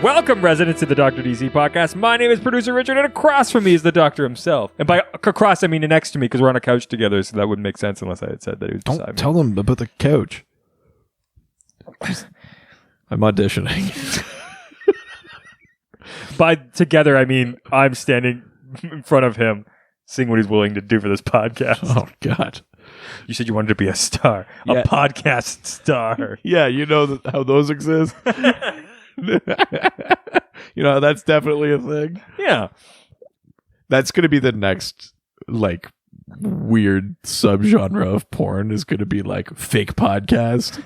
Welcome, residents, to the Dr. DC podcast. My name is producer Richard, and across from me is the doctor himself. And by across, I mean next to me, because we're on a couch together, so that wouldn't make sense unless I had said that he was beside me. Don't tell them about the couch. I'm auditioning. By together, I mean I'm standing in front of him, seeing what he's willing to do for this podcast. Oh, God. You said you wanted to be a star, a podcast star. Yeah, you know how those exist? You know, that's definitely a thing. Yeah. That's going to be the next, like, weird subgenre of porn is going to be, like, fake podcast.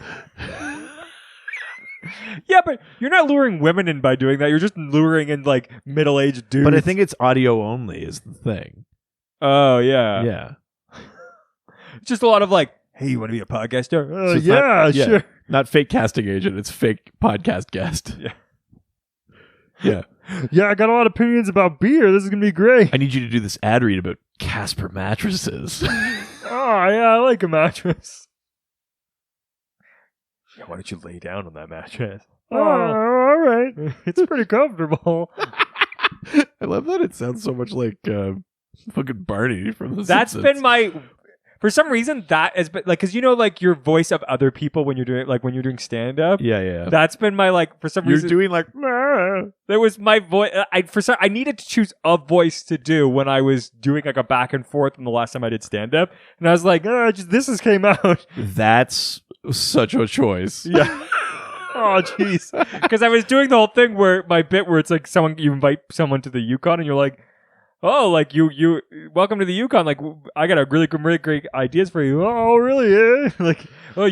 Yeah, but you're not luring women in by doing that. You're just luring in, like, middle-aged dudes. But I think it's audio only is the thing. Oh, yeah. Yeah. It's just a lot of, like, hey, you want to be a podcast star? So it's yeah, not, sure. Not fake casting agent. It's fake podcast guest. Yeah. Yeah. Yeah, I got a lot of opinions about beer. This is going to be great. I need you to do this ad read about Casper mattresses. Oh, yeah, I like a mattress. Yeah, why don't you lay down on that mattress? Oh, all right. It's pretty comfortable. I love that it sounds so much like fucking Barney from The That's Simpsons. been my... For some reason, that has been... Like, because you know, like, your voice of other people when you're doing... Like, when you're doing stand-up? Yeah. That's been my, like, for some reason... You're doing, like... That was my voice. I needed to choose a voice to do when I was doing, like, a back and forth in the last time I did stand-up. And I was like, this just came out. That's such a choice. Yeah. Oh, jeez. Because I was doing the whole thing where my bit where it's like you invite someone to the Yukon and you're like, oh, like you welcome to the Yukon. Like, I got a really great ideas for you. Oh, really? Eh? Like, oh,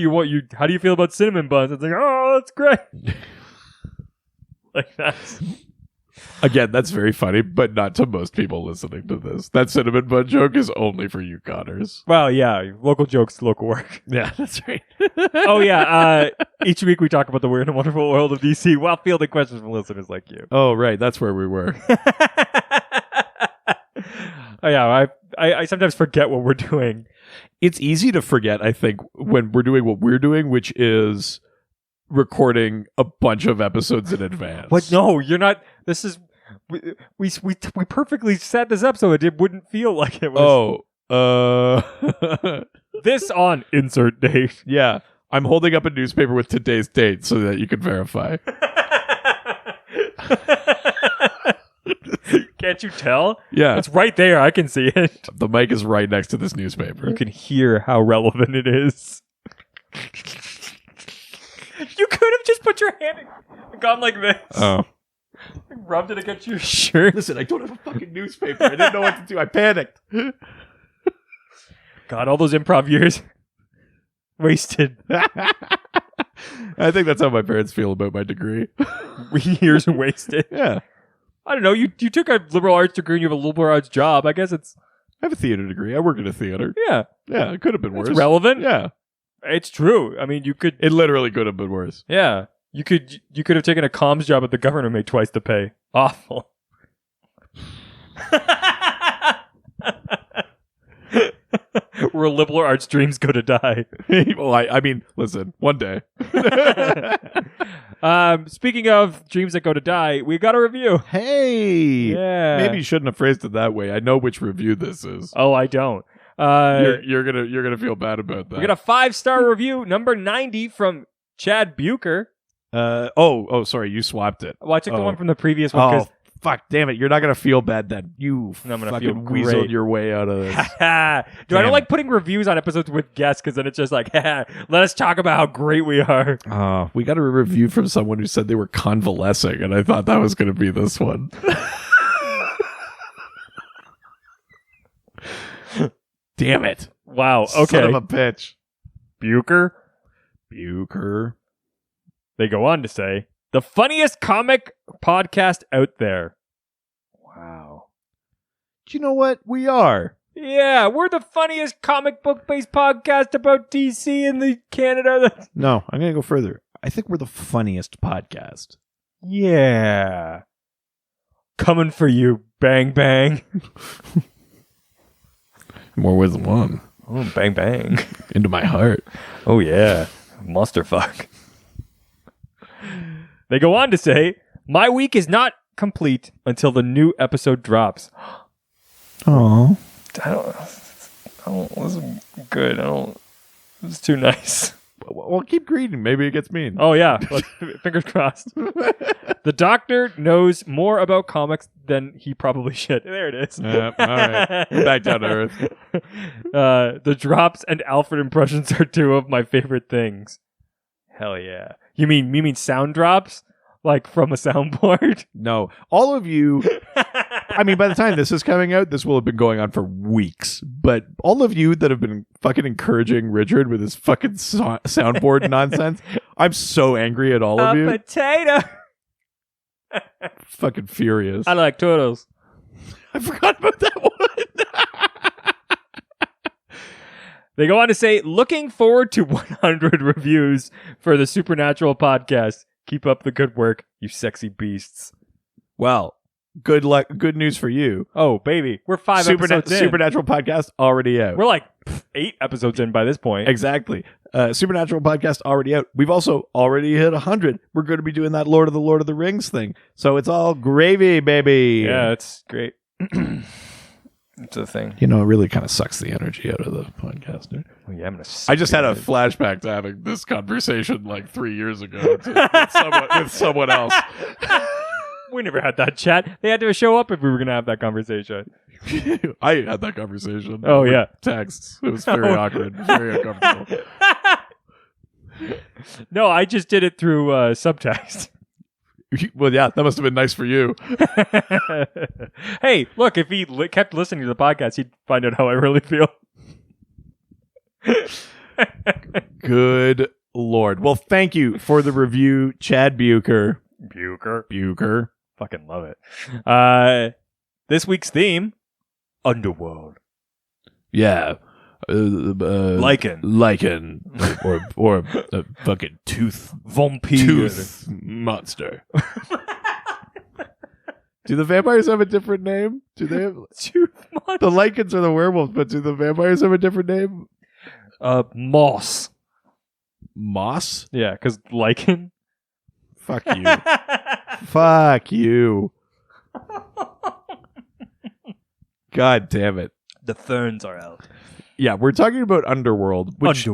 how do you feel about cinnamon buns? It's like, oh, that's great. Like that's. Again, that's very funny, but not to most people listening to this. That cinnamon bun joke is only for Yukoners. Well, yeah, local jokes, local work. Yeah, that's right. Oh, yeah. Each week we talk about the weird and wonderful world of DC while fielding questions from listeners like you. Oh, right. That's where we were. Oh, yeah, I sometimes forget what we're doing. It's easy to forget, I think, when we're doing what we're doing, which is recording a bunch of episodes in advance. What? No, you're not. This is... We perfectly set this up so it wouldn't feel like it was... This on insert date. Yeah. I'm holding up a newspaper with today's date so that you can verify. Can't you tell? Yeah. It's right there. I can see it. The mic is right next to this newspaper. You can hear how relevant it is. You could have just put your hand and gone like this. Oh. Rubbed it against your shirt. Listen, I don't have a fucking newspaper. I didn't know what to do. I panicked. God, all those improv years wasted. I think that's how my parents feel about my degree. Years wasted. Yeah. I don't know. You took a liberal arts degree and you have a liberal arts job. I guess it's... I have a theater degree. I work in a theater. Yeah. Yeah, it could have been worse. It's relevant. Yeah. It's true. I mean, you could... It literally could have been worse. Yeah. You could have taken a comms job at the government and made twice the pay. Awful. Where liberal arts dreams go to die. Well, I mean, listen, one day. Speaking of dreams that go to die, we got a review. Hey! Yeah. Maybe you shouldn't have phrased it that way. I know which review this is. Oh, I don't. You're gonna feel bad about that. We got a 5-star review, number 90 from Chad Bucher. Sorry, you swapped it. Well, I took the one from the previous one because fuck, damn it. You're not going to feel bad then. You I'm gonna fucking feel weaseled great. your way out of this. I don't like putting reviews on episodes with guests because then it's just like, let us talk about how great we are. We got a review from someone who said they were convalescing, and I thought that was going to be this one. Damn it. Wow. Okay. Son of a bitch. Bucher. They go on to say, the funniest comic podcast out there. Wow. Do you know what? We are. Yeah, we're the funniest comic book-based podcast about DC in the Canada. No, I'm going to go further. I think we're the funniest podcast. Yeah. Coming for you, bang, bang. More ways than one. Oh, bang, bang. Into my heart. Oh, yeah. Monster fuck. They go on to say, My week is not complete until the new episode drops. Oh, I don't. This is good. This is too nice. well, keep reading. Maybe it gets mean. Oh yeah, fingers crossed. The Doctor knows more about comics than he probably should. There it is. All right, back down to earth. The drops and Alfred impressions are two of my favorite things. Hell yeah! You mean sound drops, like from a soundboard? No, all of you. I mean, by the time this is coming out, this will have been going on for weeks. But all of you that have been fucking encouraging Richard with his fucking soundboard nonsense, I'm so angry at all of you. Potato. Fucking furious. I like turtles. I forgot about that one. They go on to say, looking forward to 100 reviews for the Supernatural podcast. Keep up the good work, you sexy beasts. Well, good luck. Good news for you. Oh, baby. We're 5 episodes in. Supernatural podcast already out. We're like 8 episodes in by this point. Exactly. Supernatural podcast already out. We've also already hit 100. We're going to be doing that Lord of the Rings thing. So it's all gravy, baby. Yeah, it's great. It's a thing. You know, it really kind of sucks the energy out of the podcast, dude. Oh, yeah, I just had a flashback to having this conversation like 3 years ago with someone else. We never had that chat. They had to show up if we were going to have that conversation. I had that conversation. Oh, yeah. Texts. It was very awkward. Very uncomfortable. No, I just did it through subtext. Well, yeah, that must have been nice for you. Hey, look, if he kept listening to the podcast, he'd find out how I really feel. Good Lord. Well, thank you for the review, Chad Bucher. Bucher. Fucking love it. This week's theme, Underworld. Yeah. Lichen. or a fucking Vampire. tooth monster. Do the vampires have a different name? Do they have Tooth monster. the lichens are the werewolves, but do the vampires have a different name? Moss. Moss? Yeah, because lichen. Fuck you. Fuck you. God damn it. The ferns are out. Yeah, we're talking about Underworld, which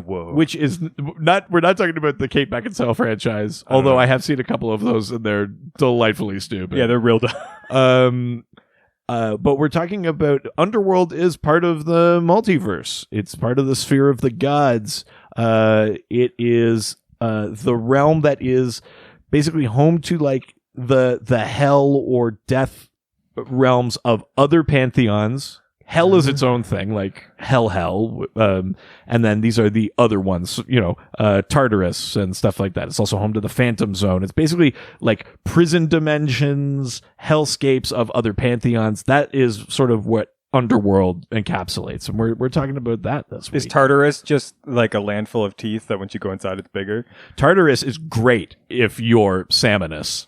is not. We're not talking about the Kate Beckinsale franchise, although I have seen a couple of those and they're delightfully stupid. Yeah, they're real dumb. But we're talking about Underworld is part of the multiverse. It's part of the sphere of the gods. It is the realm that is basically home to like the hell or death realms of other pantheons. Hell is its own thing, like hell, and then these are the other ones, Tartarus and stuff like that. It's also home to the Phantom Zone. It's basically like prison dimensions, hellscapes of other pantheons. That is sort of what Underworld encapsulates, and we're talking about that this week. Is Tartarus just like a land full of teeth that once you go inside it's bigger? Tartarus is great if you're Salmonus.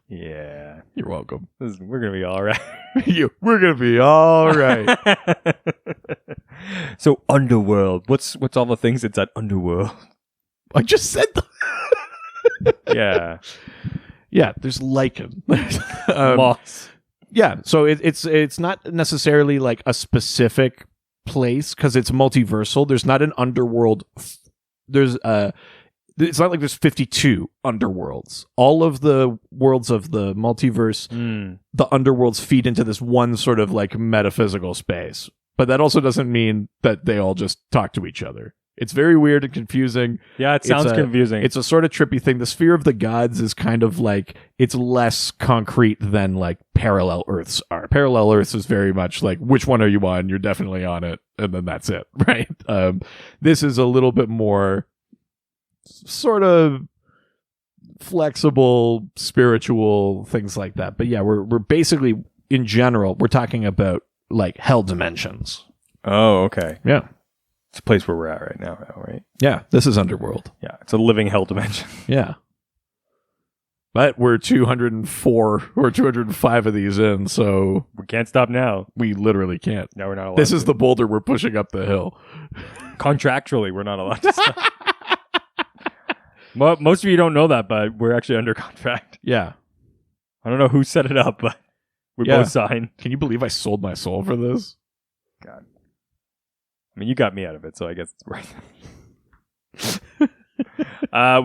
Yeah. You're welcome. We're going to be all right. We're going to be all right. So Underworld. What's all the things inside Underworld? I just said them. Yeah. Yeah, there's lichen. Moss. Yeah, so it's not necessarily like a specific place because it's multiversal. There's not an underworld. It's not like there's 52 underworlds. All of the worlds of the multiverse, the underworlds feed into this one sort of like metaphysical space. But that also doesn't mean that they all just talk to each other. It's very weird and confusing. Yeah, it sounds confusing. It's a sort of trippy thing. The sphere of the gods is kind of like, it's less concrete than like parallel Earths are. Parallel Earths is very much like, which one are you on? You're definitely on it. And then that's it, right? This is a little bit more sort of flexible, spiritual, things like that. But yeah, we're basically, in general, we're talking about like hell dimensions. Oh, okay. Yeah. It's a place where we're at right now, right? Yeah, this is Underworld. Yeah, it's a living hell dimension. Yeah. But we're 204 or 205 of these in, so we can't stop now. We literally can't. No, we're not allowed This is the boulder we're pushing up the hill. Contractually, we're not allowed to stop. Well, most of you don't know that, but we're actually under contract. Yeah. I don't know who set it up, but we both signed. Can you believe I sold my soul for this? God. I mean, you got me out of it, so I guess it's worth it.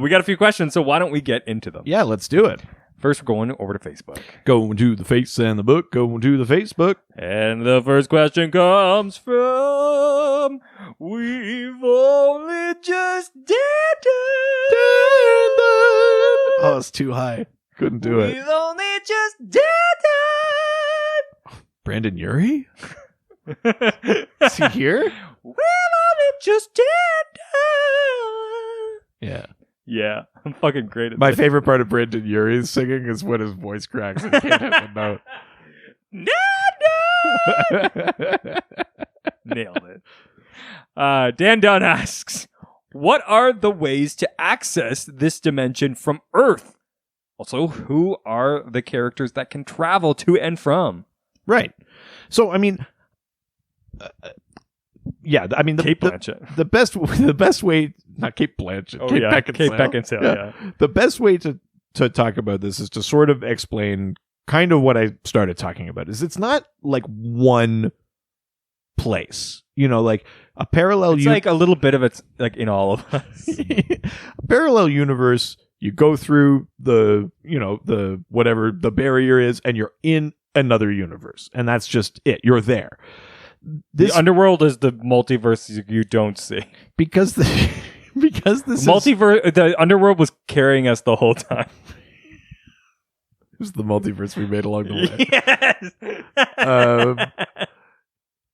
We got a few questions, so why don't we get into them? Yeah, let's do it. First, we're going over to Facebook. Going to the face and the book. Going to the Facebook. And the first question comes from We've Only Just Dated. Oh, it's too high. Couldn't do it. We've only just dated. Brandon Urie? Is he here? We've only just dated. Yeah. Yeah, I'm fucking great at My this. favorite part of Brandon Urie's singing is when his voice cracks and he can't hit the note. Nailed it. Dan Dunn asks, what are the ways to access this dimension from Earth? Also, who are the characters that can travel to and from? Right. So, I mean, yeah, I mean, Kate Blanchett. the best way, not Kate Blanchett, Oh, Kate yeah. Beckinsale. Kate Beckinsale, yeah. The best way to talk about this is to sort of explain kind of what I started talking about. Is it's not like one place, you know, like a parallel. It's like a little bit of it's like in all of us. A parallel universe. You go through the whatever the barrier is, and you're in another universe, and that's just it. You're there. The Underworld is the multiverse you don't see. Because this multiverse. The Underworld was carrying us the whole time. It was the multiverse we made along the way. Yes.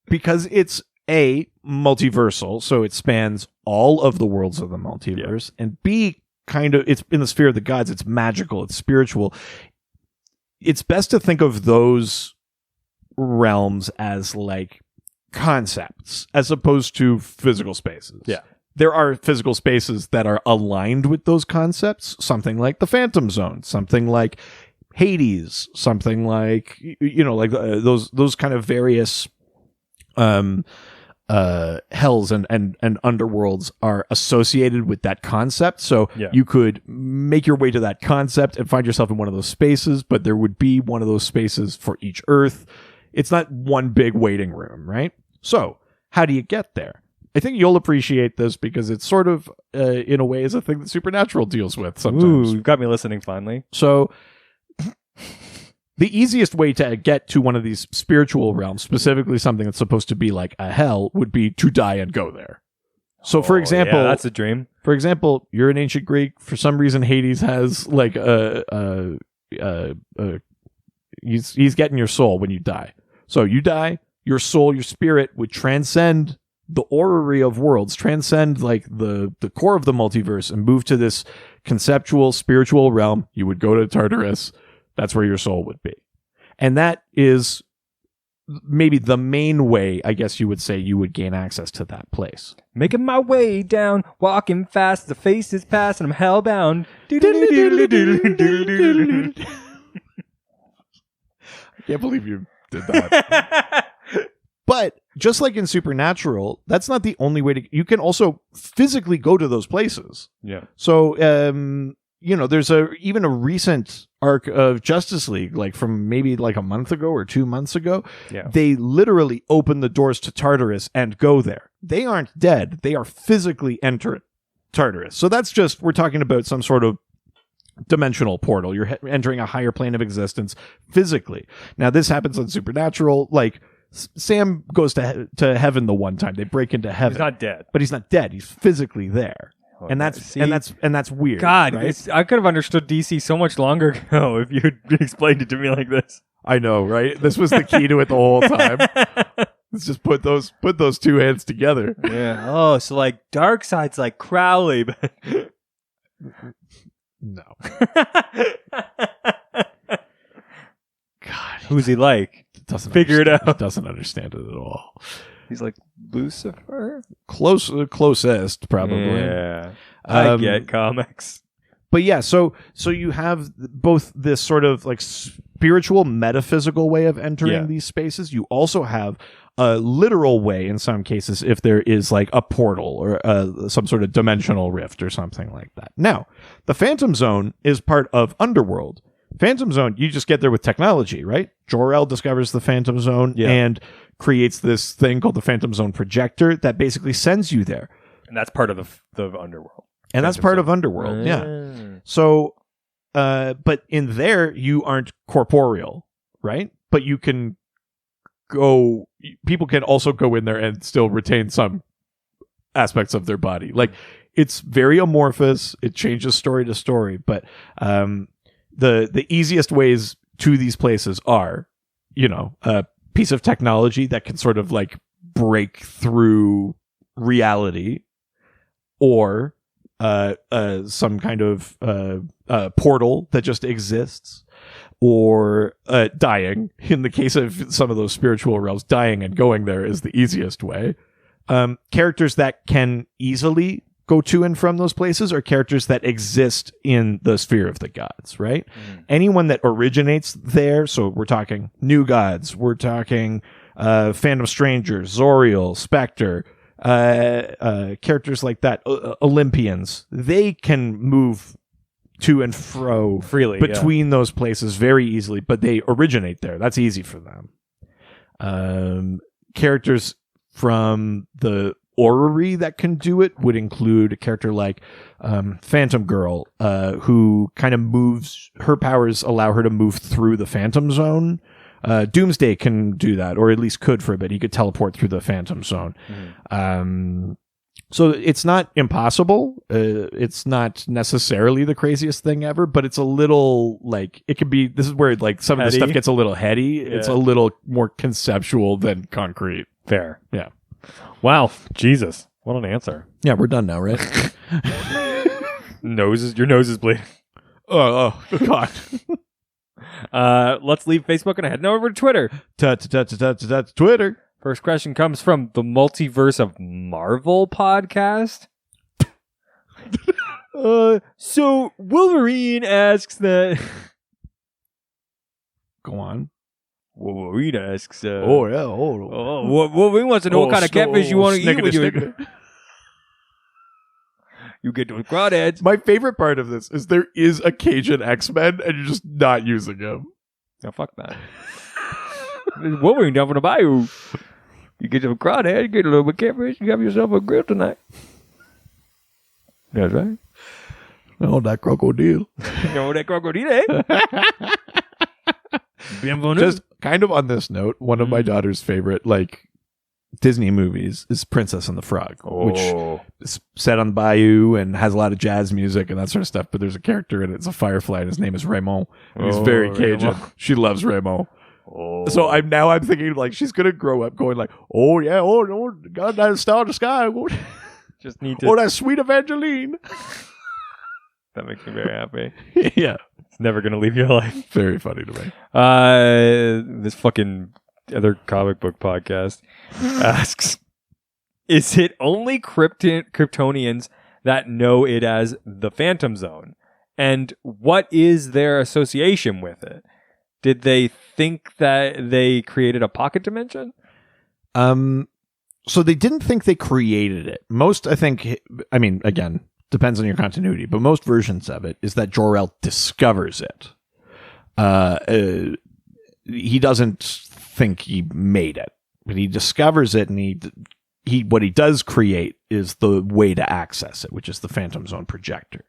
Because it's A, multiversal, so it spans all of the worlds of the multiverse, and B, kind of, it's in the sphere of the gods, it's magical, it's spiritual. It's best to think of those realms as like concepts as opposed to physical spaces. Yeah. There are physical spaces that are aligned with those concepts, something like the Phantom Zone, something like Hades, something like, those kind of various hells and underworlds are associated with that concept. So you could make your way to that concept and find yourself in one of those spaces, but there would be one of those spaces for each Earth. It's not one big waiting room, right? So how do you get there? I think you'll appreciate this because it's sort of, in a way, is a thing that Supernatural deals with sometimes. Ooh, you got me listening finally. So the easiest way to get to one of these spiritual realms, specifically something that's supposed to be like a hell, would be to die and go there. So, for example, that's a dream. For example, you're an ancient Greek. For some reason, Hades has like he's getting your soul when you die. So you die, your soul, your spirit would transcend the orrery of worlds, transcend like the core of the multiverse, and move to this conceptual spiritual realm. You would go to Tartarus. That's where your soul would be. And that is maybe the main way, I guess you would say, you would gain access to that place. Making my way down, walking fast, the face is past, and I'm hellbound. I can't believe you did that. But just like in Supernatural, that's not the only way to... You can also physically go to those places. Yeah. So, there's even a recent arc of Justice League, like from maybe like a month ago or 2 months ago. Yeah. They literally open the doors to Tartarus and go there. They aren't dead. They are physically entering Tartarus. So that's just, we're talking about some sort of dimensional portal. You're entering a higher plane of existence physically. Now, this happens on Supernatural. Like, Sam goes to heaven the one time. They break into heaven. He's not dead. But he's not dead. He's physically there. And that's weird. God, right? I I could have understood DC so much longer ago if you had explained it to me like this. I know, right? This was the key to it the whole time. Let's just put those two hands together. Yeah. Oh, so like Darkseid's like Crowley, but no. God, who's he like? Figure it out. He doesn't understand it at all. He's like Lucifer? Closest, probably. Yeah. I get comics. But yeah, so you have both this sort of like spiritual, metaphysical way of entering these spaces. You also have a literal way in some cases if there is like a portal or some sort of dimensional rift or something like that. Now, the Phantom Zone is part of Underworld. Phantom Zone, you just get there with technology, right? Jor-El discovers the Phantom Zone and creates this thing called the Phantom Zone projector that basically sends you there. And that's part of the Underworld. And that's part of Underworld, yeah. So, but in there, you aren't corporeal, right? But you can go, people can also go in there and still retain some aspects of their body. Like, it's very amorphous. It changes story to story, but the easiest ways to these places are, a piece of technology that can sort of like break through reality, or some kind of portal that just exists, or dying. In the case of some of those spiritual realms, dying and going there is the easiest way. Characters that can easily go to and from those places are characters that exist in the sphere of the gods, right? Anyone that originates there, so we're talking new gods, we're talking Phantom Strangers, Zoriel, Spectre, characters like that, Olympians, they can move to and fro freely between those places very easily, but they originate there. That's easy for them. Characters from the orrery that can do it would include a character like Phantom Girl, who kind of moves, her powers allow her to move through the Phantom Zone. Doomsday can do that, or at least could for a bit. He could teleport through the Phantom Zone. So it's not impossible. It's not necessarily the craziest thing ever, but it's a little like, it could be, this is where like some of the stuff gets a little heady. Yeah. It's a little more conceptual than concrete. Fair. Yeah. Wow. Jesus. What an answer. Yeah, we're done now, right? Your nose is bleeding. Oh, God. Let's leave Facebook and head over to Twitter. Twitter. First question comes from the Multiverse of Marvel podcast. So Wolverine asks that. Go on. Wolverine asks. Wolverine wants to know what kind of catfish you want to eat when you get to crawdads. My favorite part of this is there is a Cajun X-Men and you're just not using him. Oh, fuck that. There's Wolverine down from the bayou. You get some crawdad, you get a little bit of catfish, you have yourself a grill tonight. That's right. Oh, that crocodile. That crocodile, eh? Just kind of on this note, one of my daughter's favorite, like, Disney movies is Princess and the Frog, which is set on the bayou and has a lot of jazz music and that sort of stuff, but there's a character in it, it's a firefly, and his name is Raymond. He's very Cajun. Raymond. She loves Raymond. So I'm thinking like she's gonna grow up going like, oh yeah, oh no, God, that star in the sky. Just need to. Oh, that sweet Evangeline. That makes me very happy. Yeah, it's never gonna leave your life. Very funny to me. This fucking other comic book podcast asks, is it only Kryptonians that know it as the Phantom Zone? And what is their association with it? Did they think that they created a pocket dimension? So they didn't think they created it. Most, again, depends on your continuity, but most versions of it is that Jor-El discovers it. He doesn't think he made it, but he discovers it, and he what he does create is the way to access it, which is the Phantom Zone projector.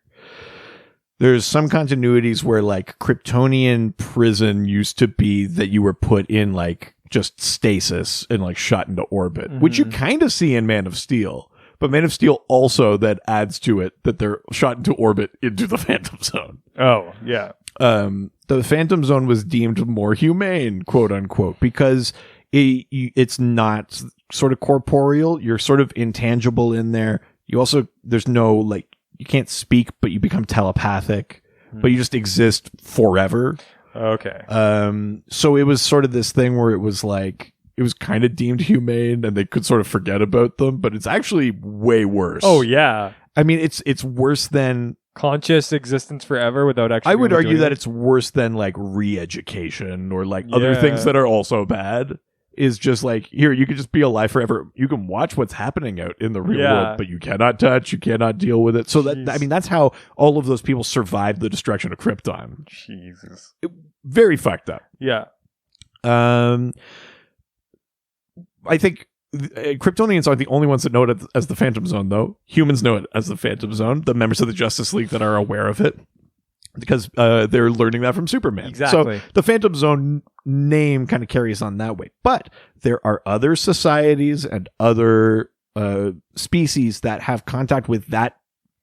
There's some continuities where like Kryptonian prison used to be that you were put in like just stasis and like shot into orbit, which you kind of see in Man of Steel. But Man of Steel also that adds to it that they're shot into orbit into the Phantom Zone. Oh, yeah. The Phantom Zone was deemed more humane, quote unquote, because it's not sort of corporeal. You're sort of intangible in there. You also, there's no like, you can't speak, but you become telepathic, but you just exist forever. Okay. So it was sort of this thing where it was like, it was kind of deemed humane and they could sort of forget about them, but it's actually way worse. Oh, yeah. I mean, it's worse than conscious existence forever without actually. I would argue that it. it's worse than like re-education or like other things that are also bad. Is just like, here, you can just be alive forever. You can watch what's happening out in the real world, but you cannot touch, you cannot deal with it. So that, I mean, that's how all of those people survived the destruction of Krypton. Jesus. Very fucked up. Yeah. I think Kryptonians are the only ones that know it as the Phantom Zone, though. Humans know it as the Phantom Zone, the members of the Justice League that are aware of it. Because they're learning that from Superman. Exactly. So the Phantom Zone name kind of carries on that way. But there are other societies and other species that have contact with that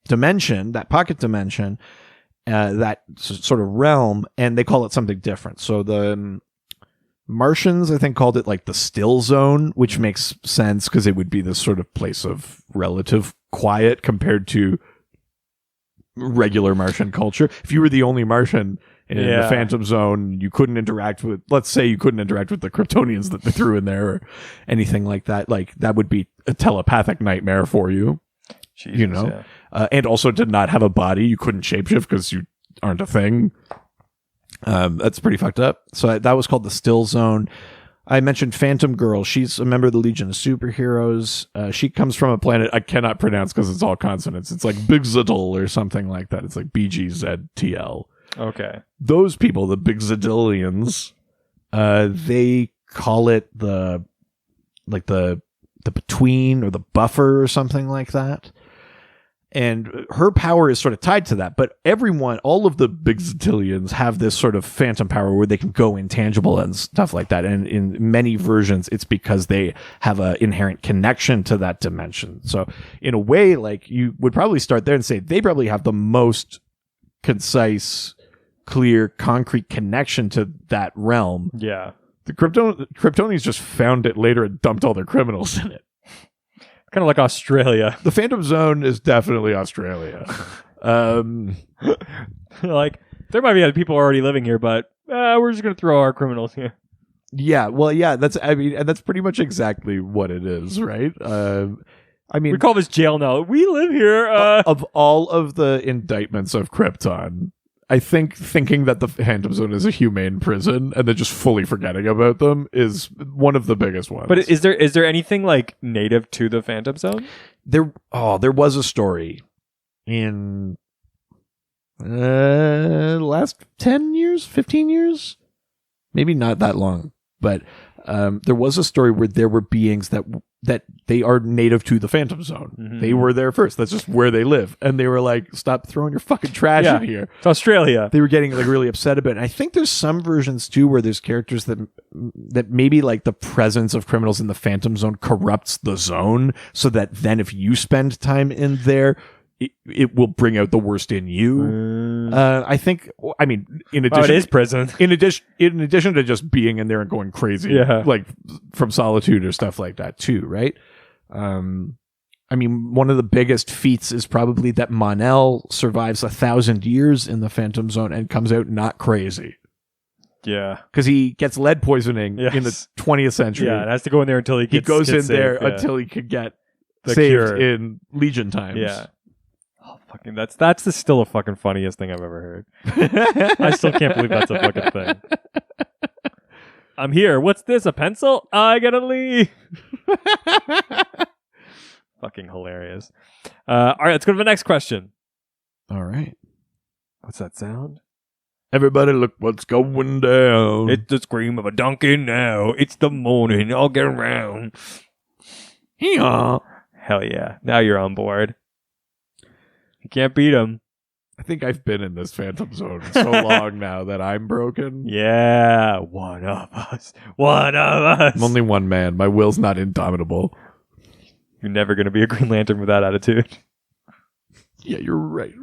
dimension, that pocket dimension, that sort of realm, and they call it something different. So the Martians, I think, called it like the Still Zone, which makes sense because it would be this sort of place of relative quiet compared to regular Martian culture. If you were the only Martian in the Phantom Zone, you couldn't interact with, let's say you couldn't interact with the Kryptonians that they threw in there or anything like that. Like, that would be a telepathic nightmare for you. Jesus, you know? Yeah. And also to not have a body. You couldn't shapeshift because you aren't a thing. That's pretty fucked up. So that was called the Still Zone. I mentioned Phantom Girl. She's a member of the Legion of Superheroes. She comes from a planet I cannot pronounce because it's all consonants. It's like Bigzadl or something like that. It's like BGZTL. Okay. Those people, the Bigzadillians, they call it the between or the buffer or something like that. And her power is sort of tied to that. But all of the Bigzillions have this sort of phantom power where they can go intangible and stuff like that. And in many versions, it's because they have an inherent connection to that dimension. So in a way, like, you would probably start there and say they probably have the most concise, clear, concrete connection to that realm. Yeah. The Kryptonians just found it later and dumped all their criminals in it. Kind of like Australia. The Phantom Zone is definitely Australia. Like, there might be other people already living here, but we're just going to throw our criminals here. Yeah, well, yeah, that's pretty much exactly what it is, right? I mean, we call this jail now. We live here. Of all of the indictments of Krypton, I think thinking that the Phantom Zone is a humane prison and then just fully forgetting about them is one of the biggest ones. But is there anything like native to the Phantom Zone? There was a story in the last 10 years, 15 years, maybe not that long, but there was a story where there were beings that they are native to the Phantom Zone. Mm-hmm. They were there first. That's just where they live. And they were like, stop throwing your fucking trash in here. It's Australia. They were getting like really upset about it. And I think there's some versions too where there's characters that maybe like the presence of criminals in the Phantom Zone corrupts the zone so that then if you spend time in there, it will bring out the worst in you. I think. I mean, in addition, it is prison. In addition to just being in there and going crazy, like from solitude or stuff like that too, right? I mean, one of the biggest feats is probably that Mon-El survives 1,000 years in the Phantom Zone and comes out not crazy. Yeah, because he gets lead poisoning in the 20th century. Yeah, and has to go in there until he goes in there until he could get the saved cure in Legion times. Yeah. Fucking that's still the fucking funniest thing I've ever heard. I still can't believe that's a fucking thing. I'm here. What's this? A pencil? I gotta leave. Fucking hilarious. All right, let's go to the next question. All right. What's that sound? Everybody look what's going down. It's the scream of a donkey now. It's the morning. I'll get around. Yeah. Hell yeah. Now you're on board. You can't beat him. I think I've been in this Phantom Zone so long now that I'm broken. Yeah, one of us. One of us. I'm only one man. My will's not indomitable. You're never going to be a Green Lantern with that attitude. Yeah, you're right.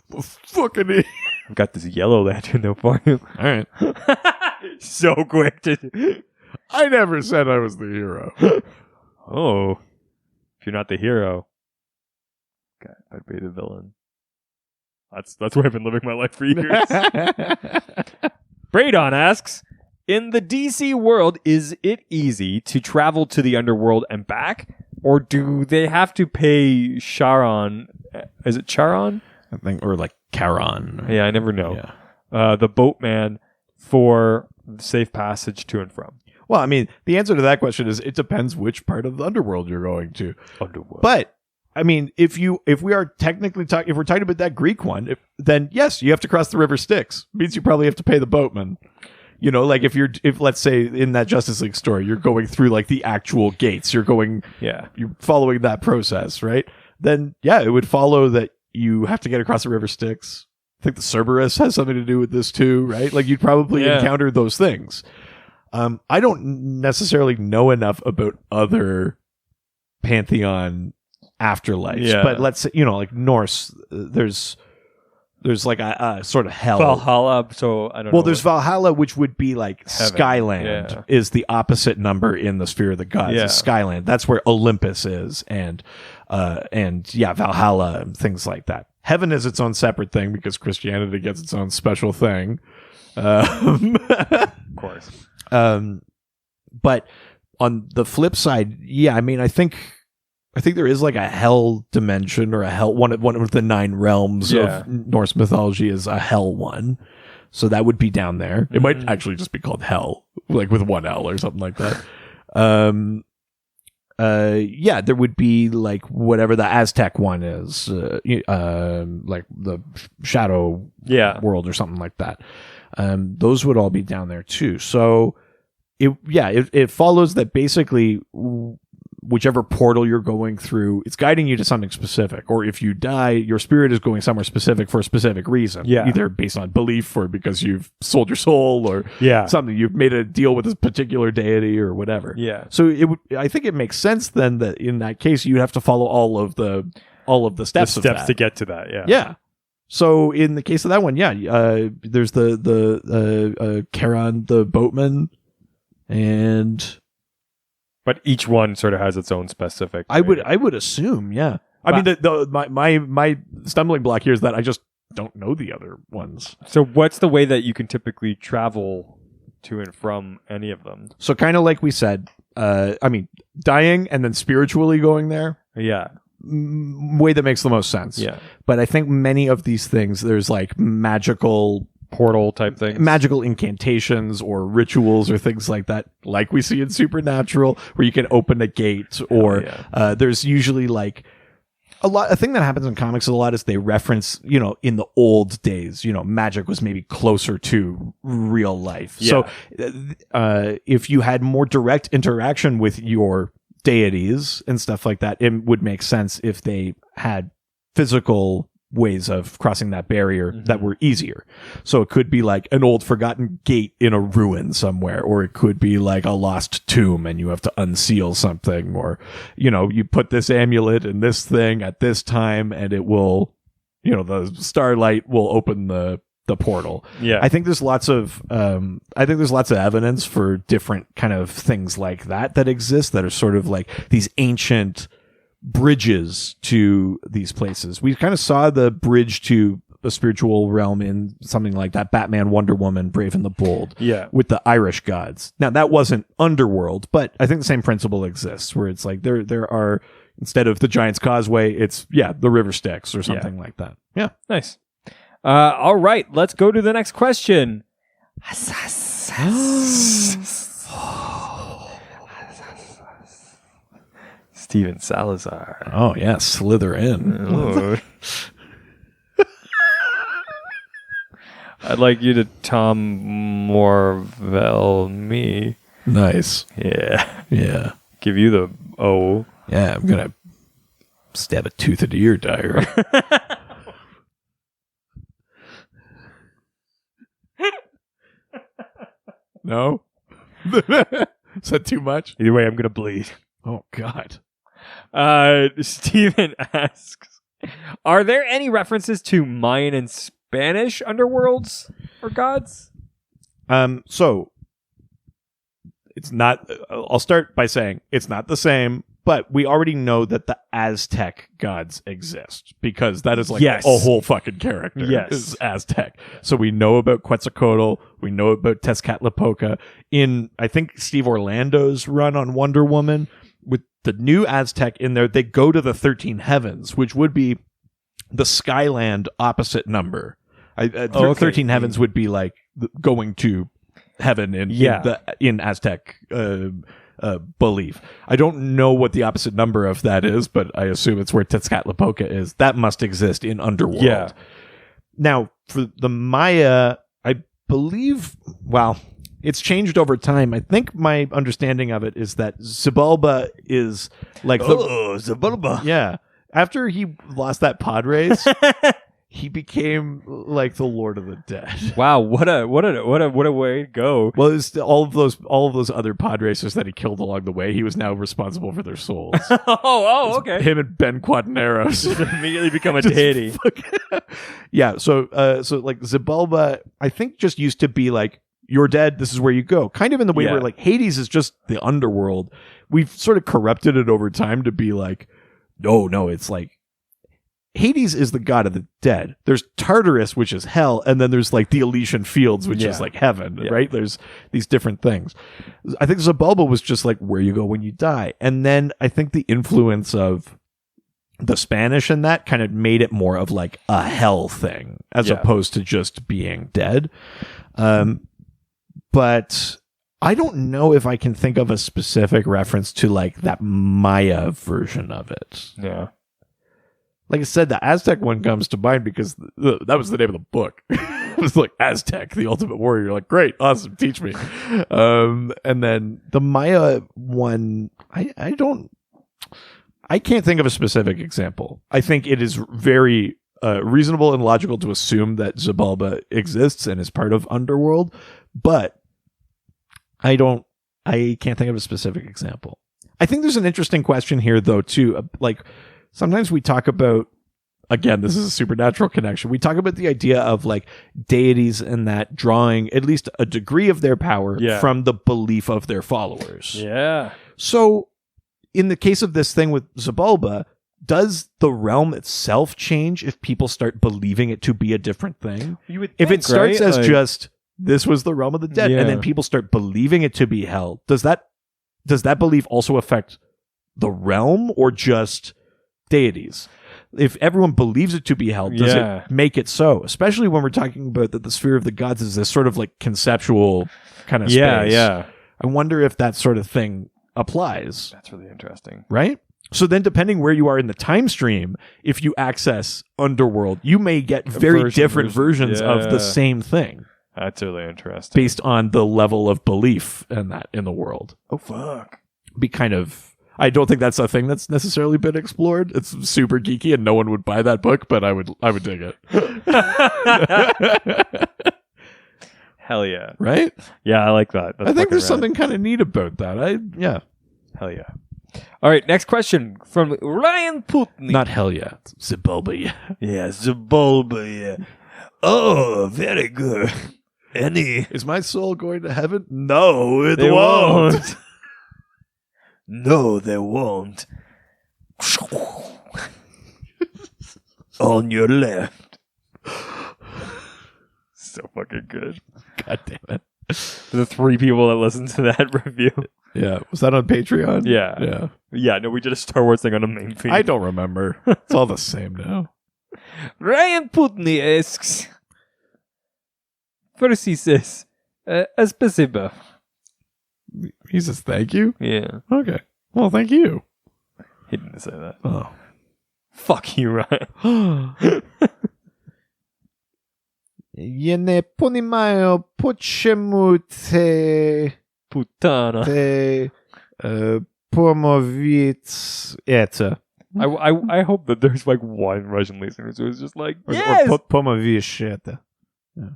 Well, fucking it. I've got this yellow lantern though for you. All right. So quick. I never said I was the hero. Oh. If you're not the hero. God, I'd be the villain. That's where I've been living my life for years. Braydon asks, in the DC world, is it easy to travel to the Underworld and back? Or do they have to pay Charon Is it Charon? I think, or like Charon. Yeah, I never know. Yeah. The boatman for safe passage to and from. Well, I mean, the answer to that question is it depends which part of the underworld you're going to. Underworld. But I mean, if we are technically talking, if we're talking about that Greek one, then yes, you have to cross the river Styx. It means you probably have to pay the boatman. You know, like if let's say in that Justice League story, you're going through like the actual gates, you're following that process, right? Then yeah, it would follow that you have to get across the river Styx. I think the Cerberus has something to do with this too, right? Like you'd probably encounter those things. I don't necessarily know enough about other Pantheon afterlives, but let's say, you know, like Norse, there's like a sort of hell. Valhalla, so I don't know. Well, there's Valhalla, which would be like Heaven. Skyland, is the opposite number in the sphere of the gods. Yeah. Skyland. That's where Olympus is, and Valhalla and things like that. Heaven is its own separate thing because Christianity gets its own special thing. Of course. But on the flip side, yeah, I mean, I think there is like a hell dimension or a hell one of the 9 realms of Norse mythology is a hell one. So that would be down there. It might actually just be called hell, like with 1 L or something like that. Yeah, there would be like whatever the Aztec one is, like the shadow world or something like that. Those would all be down there too. So it follows that basically whichever portal you're going through, it's guiding you to something specific. Or if you die, your spirit is going somewhere specific for a specific reason. Yeah. Either based on belief or because you've sold your soul or something. You've made a deal with this particular deity or whatever. Yeah. So I think it makes sense then that in that case you have to follow all of the steps. The steps to get to that. Yeah. Yeah. So in the case of that one, there's the Charon, the boatman, but each one sort of has its own specific. I would assume, yeah. I mean, my stumbling block here is that I just don't know the other ones. So what's the way that you can typically travel to and from any of them? So kind of like we said, I mean, dying and then spiritually going there. Yeah. Way that makes the most sense. Yeah. But I think many of these things, there's like magical portal type things, magical incantations or rituals or things like that, like we see in Supernatural, where you can open a gate or there's usually like a thing that happens in comics a lot is they reference, you know, in the old days, you know, magic was maybe closer to real life. Yeah. So if you had more direct interaction with your deities and stuff like that, it would make sense if they had physical ways of crossing that barrier that were easier. So it could be like an old forgotten gate in a ruin somewhere, or it could be like a lost tomb and you have to unseal something, or, you know, you put this amulet in this thing at this time and it will, you know, the starlight will open the portal. Yeah. I think there's lots of evidence for different kind of things like that exist that are sort of like these ancient bridges to these places. We kind of saw the bridge to a spiritual realm in something like that Batman, Wonder Woman, Brave and the Bold, with the Irish gods. Now that wasn't Underworld, but I think the same principle exists where it's like there are, instead of the Giant's Causeway, it's the river Styx or something like that. Yeah. Nice. All right, let's go to the next question. Steven Salazar. Oh, yeah. Slither in. Oh. I'd like you to Tom Morvell me. Nice. Yeah. Yeah. Give you the O. Yeah, I'm going to stab a tooth into your diary. No? Is that too much? Either way, I'm going to bleed. Oh, God. Steven asks, are there any references to Mayan and Spanish underworlds or gods? So it's not, I'll start by saying it's not the same, but we already know that the Aztec gods exist because that is like a whole fucking character. Yes. Is Aztec. So we know about Quetzalcoatl. We know about Tezcatlipoca. In, I think, Steve Orlando's run on Wonder Woman, with the new Aztec in there, they go to the 13 heavens, which would be the Skyland opposit number. 13 heavens would be like going to heaven in Aztec belief. I don't know what the opposite number of that is, but I assume it's where Tezcatlipoca is. That must exist in Underworld. Yeah. Now, for the Maya, I believe, well, it's changed over time. I think my understanding of it is that Xibalba is like Xibalba. Yeah. After he lost that pod race, he became like the Lord of the Dead. Wow, what a way to go. Well, it's all of those other pod racers that he killed along the way. He was now responsible for their souls. Okay. Him and Ben Quaterneros immediately become a deity. Yeah. So like Xibalba, I think just used to be like, you're dead. This is where you go. Kind of in the way where like Hades is just the underworld. We've sort of corrupted it over time to be like, no, it's like Hades is the god of the dead. There's Tartarus, which is hell, and then there's like the Elysian Fields, which is like heaven, right? There's these different things. I think Xibalba was just like where you go when you die. And then I think the influence of the Spanish and that kind of made it more of like a hell thing as opposed to just being dead. But I don't know if I can think of a specific reference to like that Maya version of it. Yeah. Like I said, the Aztec one comes to mind because that was the name of the book. It was like Aztec, the Ultimate Warrior. You're like, great, awesome, teach me. And then the Maya one, I can't think of a specific example. I think it is very reasonable and logical to assume that Xibalba exists and is part of Underworld, but I can't think of a specific example. I think there's an interesting question here, though, too. Like, sometimes we talk about, again, this is a supernatural connection. We talk about the idea of like deities and that drawing at least a degree of their power from the belief of their followers. Yeah. So in the case of this thing with Xibalba, does the realm itself change if people start believing it to be a different thing? You would if think, it starts right? as like, just this was the realm of the dead, and then people start believing it to be hell, does that belief also affect the realm or just deities? If everyone believes it to be hell, does it make it so? Especially when we're talking about that the sphere of the gods is this sort of like conceptual kind of space. Yeah. I wonder if that sort of thing applies. That's really interesting. Right? So then depending where you are in the time stream, if you access Underworld, you may get very different versions of the same thing. That's really interesting. Based on the level of belief in that in the world. Oh, fuck. Be kind of... I don't think that's a thing that's necessarily been explored. It's super geeky and no one would buy that book, but I would dig it. Hell yeah. Right? Yeah, I like that. That's I think there's something kind of neat about that. Hell yeah. All right, next question from Ryan Putney. Not hell yeah. Xibalba, yeah. Yeah, Xibalba, yeah. Oh, very good. Is my soul going to heaven? No, it won't. No, they won't. On your left. So fucking good. God damn it. For the 3 people that listened to that review. Yeah. Was that on Patreon? Yeah. Yeah, no, we did a Star Wars thing on the main feed. I don't remember. It's all the same now. Ryan Putney asks. First he says, спасибо. He says thank you? Yeah. Okay. Well, thank you. He didn't say that. Oh. Fuck you, Ryan. Я не понимаю, почему ты помовить это. I hope that there's like one Russian listener who is just like, yes! Or помовишь это. Yeah.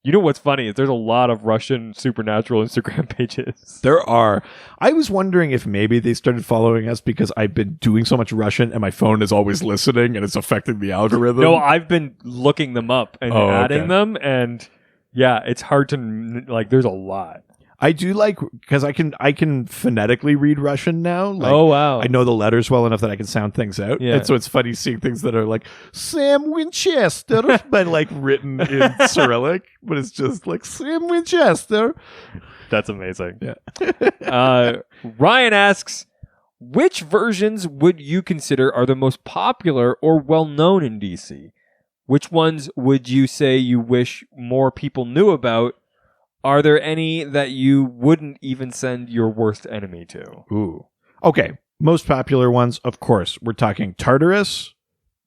You know what's funny is there's a lot of Russian supernatural Instagram pages. There are. I was wondering if maybe they started following us because I've been doing so much Russian and my phone is always listening and it's affecting the algorithm. No, I've been looking them up and adding them, and yeah, it's hard to like. There's a lot. I do like because I can phonetically read Russian now. Like, oh wow! I know the letters well enough that I can sound things out. Yeah. And so it's funny seeing things that are like Sam Winchester, but like written in Cyrillic, but it's just like Sam Winchester. That's amazing. Yeah. Ryan asks, which versions would you consider are the most popular or well-known in DC? Which ones would you say you wish more people knew about? Are there any that you wouldn't even send your worst enemy to? Ooh. Okay. Most popular ones, of course, we're talking Tartarus,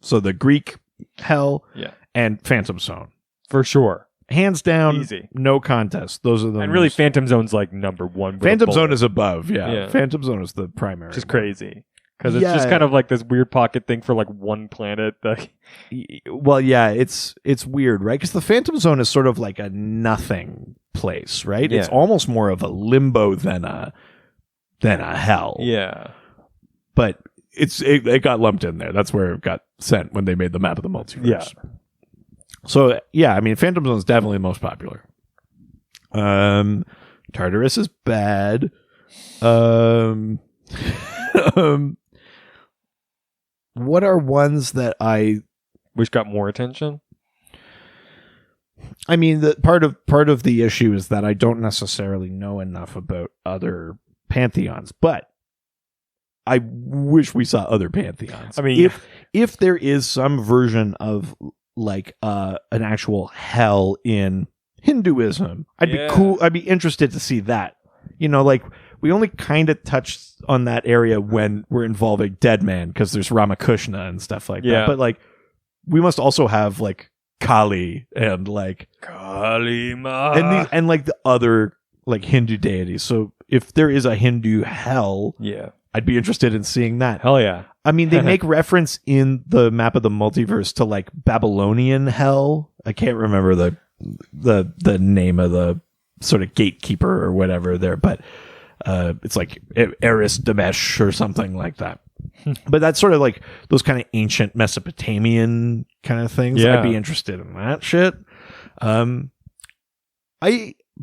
so the Greek hell, and Phantom Zone. For sure. Hands down, easy. No contest. Those are the And really, Phantom Zone's like number one. Phantom Zone is above, yeah. Phantom Zone is the primary. Which is crazy. Because it's just kind of like this weird pocket thing for like one planet. Well, yeah, it's weird, right? Because the Phantom Zone is sort of like a nothing place, right? Yeah. It's almost more of a limbo than a hell. Yeah. But it got lumped in there. That's where it got sent when they made the map of the multiverse. Yeah. So, yeah, I mean, Phantom Zone is definitely the most popular. Tartarus is bad. What are ones that I wish got more attention? I mean, the part of the issue is that I don't necessarily know enough about other pantheons, but I wish we saw other pantheons. I mean, if there is some version of like an actual hell in Hinduism, I'd be cool. I'd be interested to see that. You know, like we only kind of touched on that area when we're involving Deadman because there's Ramakrishna and stuff like that. But like, we must also have like Kali and like Kali Ma and like the other like Hindu deities. So if there is a Hindu hell, I'd be interested in seeing that. Hell yeah. I mean, they make reference in the map of the multiverse to like Babylonian hell. I can't remember the name of the sort of gatekeeper or whatever there, but it's like Eris Damesh or something like that. But that's sort of like those kind of ancient Mesopotamian kind of things. I'd be interested in that shit.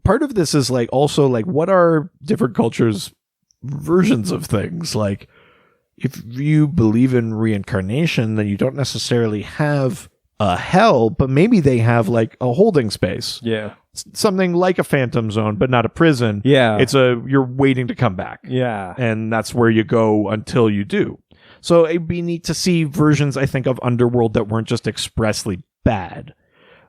Part of this is like also like what are different cultures' versions of things? Like if you believe in reincarnation, then you don't necessarily have a hell, but maybe they have like a holding space. Yeah. Something like a Phantom Zone, but not a prison. Yeah. You're waiting to come back. Yeah. And that's where you go until you do. So it'd be neat to see versions, I think, of Underworld that weren't just expressly bad.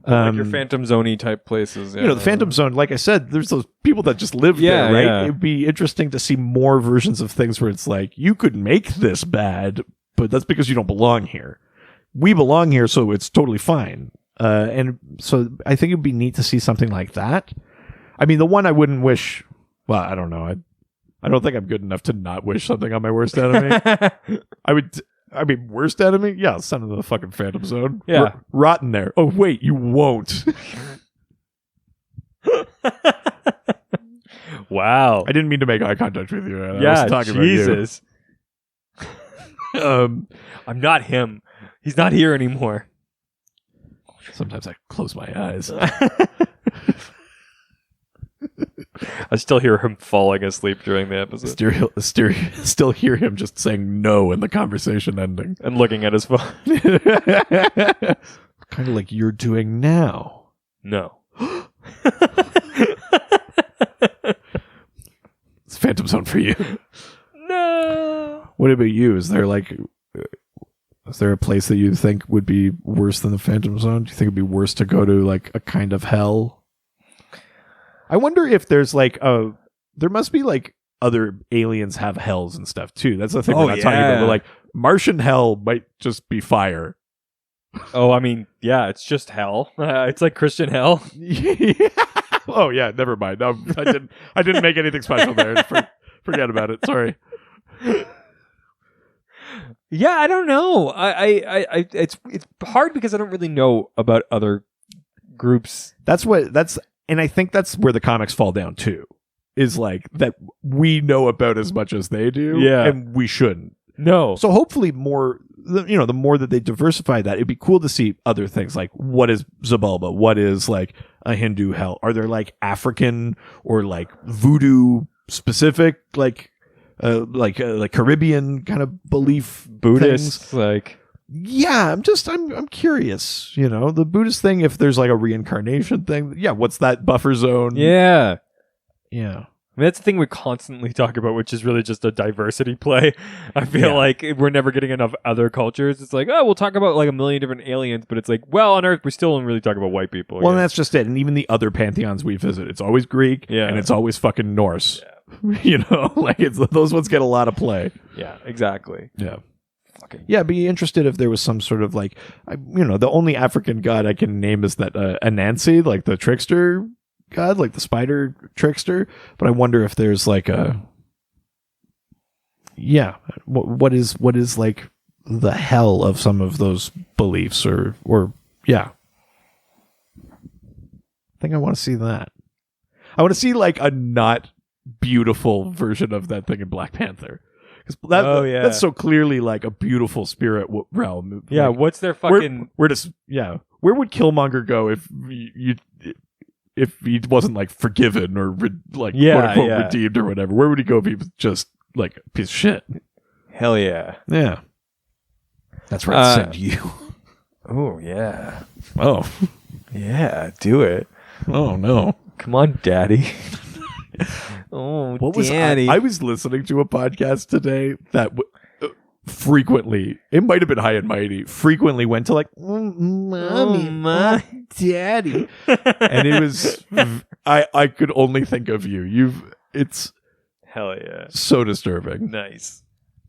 Like your Phantom Zone-y type places. Yeah. You know, the Phantom Zone, like I said, there's those people that just live there, right? Yeah. It'd be interesting to see more versions of things where it's like, you could make this bad, but that's because you don't belong here. We belong here, so it's totally fine. And so I think it'd be neat to see something like that. I mean, the one I wouldn't wish, well, I don't know. I don't think I'm good enough to not wish something on my worst enemy. I mean, worst enemy? Yeah, son of the fucking Phantom Zone. Yeah. Rot in there. Oh, wait, you won't. Wow. I didn't mean to make eye contact with you. I yeah, was talking Jesus. about you. I'm not him. He's not here anymore. Sometimes I close my eyes. I still hear him falling asleep during the episode. Still hear him just saying no in the conversation ending. And looking at his phone. Kind of like you're doing now. No. It's Phantom Zone for you. No. What about you? Is there a place that you think would be worse than the Phantom Zone? Do you think it'd be worse to go to like a kind of hell? I wonder if there's like there must be like other aliens have hells and stuff too. That's the thing we're not talking about. But like Martian hell might just be fire. Oh, I mean, yeah, it's just hell. It's like Christian hell. Oh yeah, never mind. No, I didn't make anything special there. Forget about it. Sorry. Yeah, I don't know. I it's hard because I don't really know about other groups. And I think that's where the comics fall down too. Is like that we know about as much as they do, and we shouldn't. No. So hopefully the more that they diversify that, it'd be cool to see other things like what is Zabalba? What is like a Hindu hell? Are there like African or like voodoo specific like Caribbean kind of belief Buddhist things? like yeah, I'm curious, the Buddhist thing, if there's like a reincarnation thing. Yeah, what's that buffer zone? Yeah. Yeah. That's the thing we constantly talk about, which is really just a diversity play. I feel like we're never getting enough other cultures. It's like, oh, we'll talk about like a million different aliens, but it's like, well, on Earth, we still don't really talk about white people. Well, and that's just it. And even the other pantheons we visit, it's always Greek and it's always fucking Norse. Yeah. You know, like those ones get a lot of play. Yeah, exactly. Yeah. Yeah, be interested if there was some sort of like, the only African god I can name is that Anansi, like the trickster god, like the spider trickster. But I wonder if there's like what is like the hell of some of those beliefs or I think I want to see that. I want to see like a not beautiful version of that thing in Black Panther. That's so clearly like a beautiful spirit realm. Yeah, like, what's their fucking... Where would Killmonger go if he wasn't like forgiven or quote unquote redeemed or whatever? Where would he go if he was just like a piece of shit? Hell yeah. Yeah. That's where I'd send you. Oh, yeah. Oh. Yeah, do it. Oh, no. Come on, daddy. Oh, what daddy. I was listening to a podcast today that frequently, it might have been High and Mighty, frequently went to like, mommy, daddy. And it was, I could only think of you. It's hell yeah. So disturbing. Nice.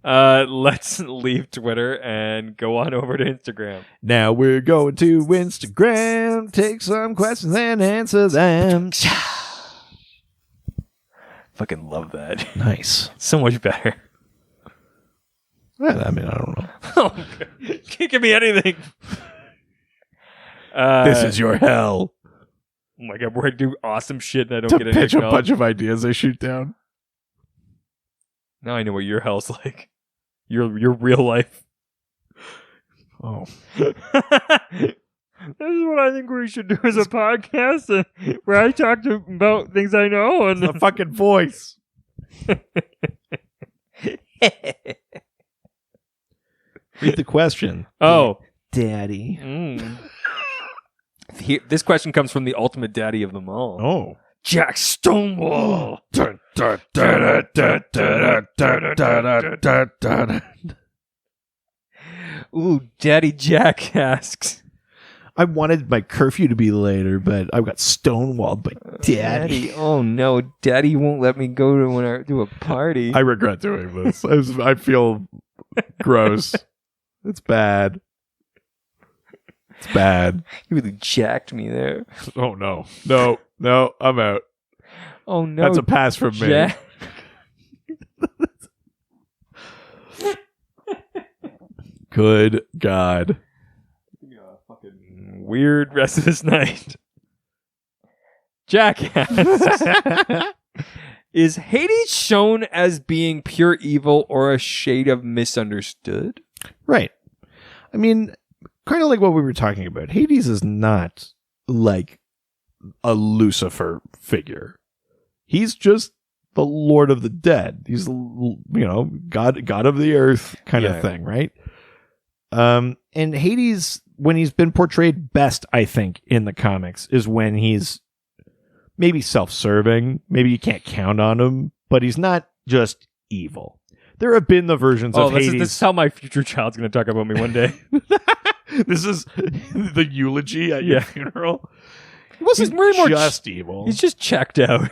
Let's leave Twitter and go on over to Instagram. Now we're going to Instagram, take some questions and answer them. Fucking love that. Nice. So much better. I mean, I don't know. Oh, can't give me anything. This is your hell. Oh my god, we're gonna do awesome shit and I don't to get anything. Pitch a bunch of ideas I shoot down. Now I know what your hell's like. Your real life. Oh. This is what I think we should do as a podcast where I talk about things I know and the fucking voice. Read the question. Oh, daddy. This question comes from the ultimate daddy of them all. Oh, Jack Stonewall. Ooh, Daddy Jack asks. I wanted my curfew to be later, but I got stonewalled by Daddy. Oh no, Daddy won't let me go to a party. I regret doing this. I feel gross. It's bad. It's bad. You really jacked me there. Oh no, I'm out. Oh no, that's a pass from me. Good God. Fucking weird rest of this night. Jackass. Is Hades shown as being pure evil or a shade of misunderstood? Right. I mean, kind of like what we were talking about. Hades is not like a Lucifer figure. He's just the Lord of the Dead. He's, God of the earth kind of thing, right? And Hades, when he's been portrayed best, I think, in the comics, is when he's maybe self-serving. Maybe you can't count on him, but he's not just evil. There have been the versions of Hades. This is how my future child's going to talk about me one day. This is the eulogy at your funeral. He wasn't really just evil. He's just checked out.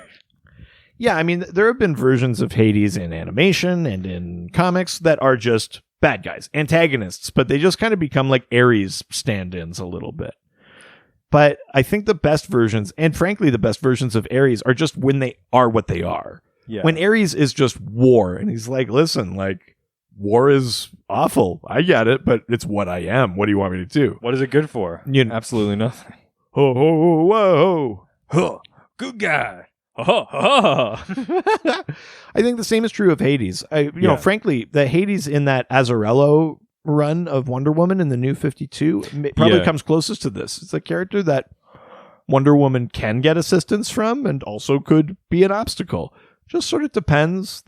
Yeah, I mean, there have been versions of Hades in animation and in comics that are just bad guys, antagonists, but they just kind of become like Ares stand-ins a little bit. But I think the best versions, and frankly the best versions of Ares, are just when they are what they are. Yeah. When Ares is just war, and he's like, listen, like, war is awful. I get it, but it's what I am. What do you want me to do? What is it good for? Absolutely nothing. Ho, ho, whoa. Huh. Good guy. I think the same is true of Hades. Frankly, the Hades in that Azzarello run of Wonder Woman in the New 52 probably comes closest to this. It's a character that Wonder Woman can get assistance from and also could be an obstacle. Just sort of depends.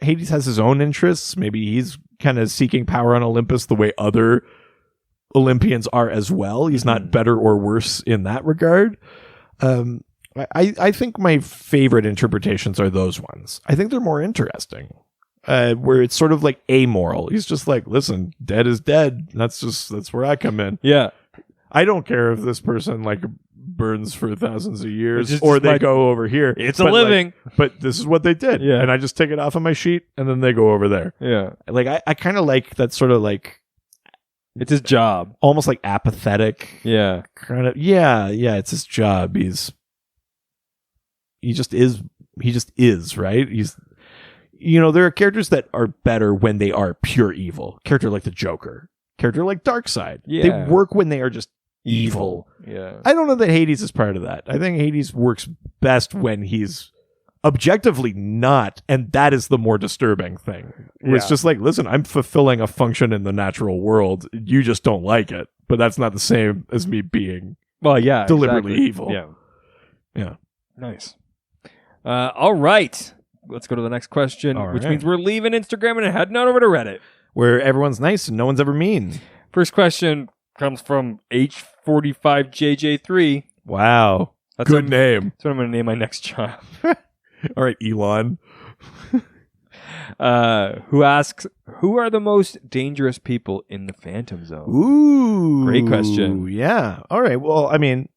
Hades has his own interests. Maybe he's kind of seeking power on Olympus the way other Olympians are as well. He's not better or worse in that regard. I think my favorite interpretations are those ones. I think they're more interesting. Where it's sort of like amoral. He's just like, listen, dead is dead. That's where I come in. Yeah. I don't care if this person like burns for thousands of years It's or just they like, go over here. It's a living. But this is what they did. Yeah. And I just take it off of my sheet and then they go over there. Yeah. Like I kind of like that sort of like, It's his job. almost like apathetic. Yeah. Kind of. Yeah. It's his job. He just is, right? There are characters that are better when they are pure evil. Character like the Joker. Character like Darkseid. Yeah. They work when they are just evil. Yeah. I don't know that Hades is part of that. I think Hades works best when he's objectively not, and that is the more disturbing thing. Where It's just like, listen, I'm fulfilling a function in the natural world. You just don't like it, but that's not the same as me being deliberately evil. Yeah. Yeah. Nice. All right. Let's go to the next question, All which right. means we're leaving Instagram and heading on over to Reddit. Where everyone's nice and no one's ever mean. First question comes from H45JJ3. Wow. Good name. That's what I'm going to name my next child. All right, Elon. Who asks, who are the most dangerous people in the Phantom Zone? Ooh. Great question. Yeah. All right. Well, I mean,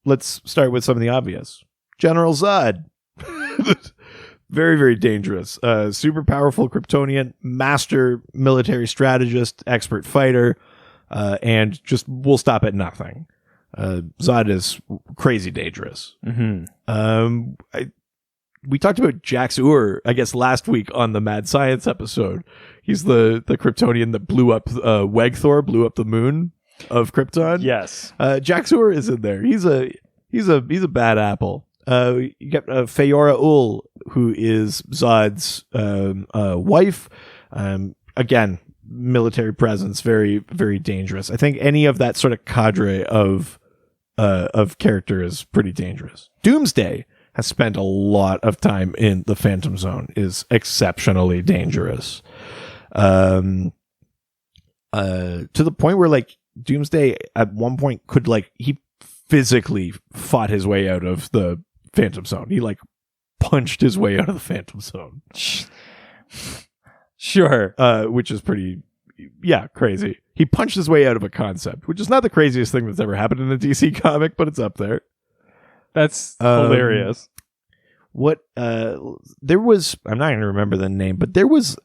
let's start with some of the obvious. General Zod. Very, very dangerous. Super powerful Kryptonian, master military strategist, expert fighter, and just will stop at nothing. Zod is crazy dangerous. Mm-hmm. We talked about Jax Ur, I guess, last week on the Mad Science episode. He's the Kryptonian that blew up Wegthor, blew up the moon of Krypton. Yes. Jax Ur is in there. He's a bad apple. You get Feyora Ul, who is Zod's wife. Again, military presence, very, very dangerous. I think any of that sort of cadre of character is pretty dangerous. Doomsday has spent a lot of time in the Phantom Zone, is exceptionally dangerous. To the point where like Doomsday at one point could he physically fought his way out of the Phantom Zone. He punched his way out of the Phantom Zone. Sure. Which is pretty, crazy. He punched his way out of a concept, which is not the craziest thing that's ever happened in a DC comic, but it's up there. That's hilarious. What, there was, I'm not going to remember the name, but there was,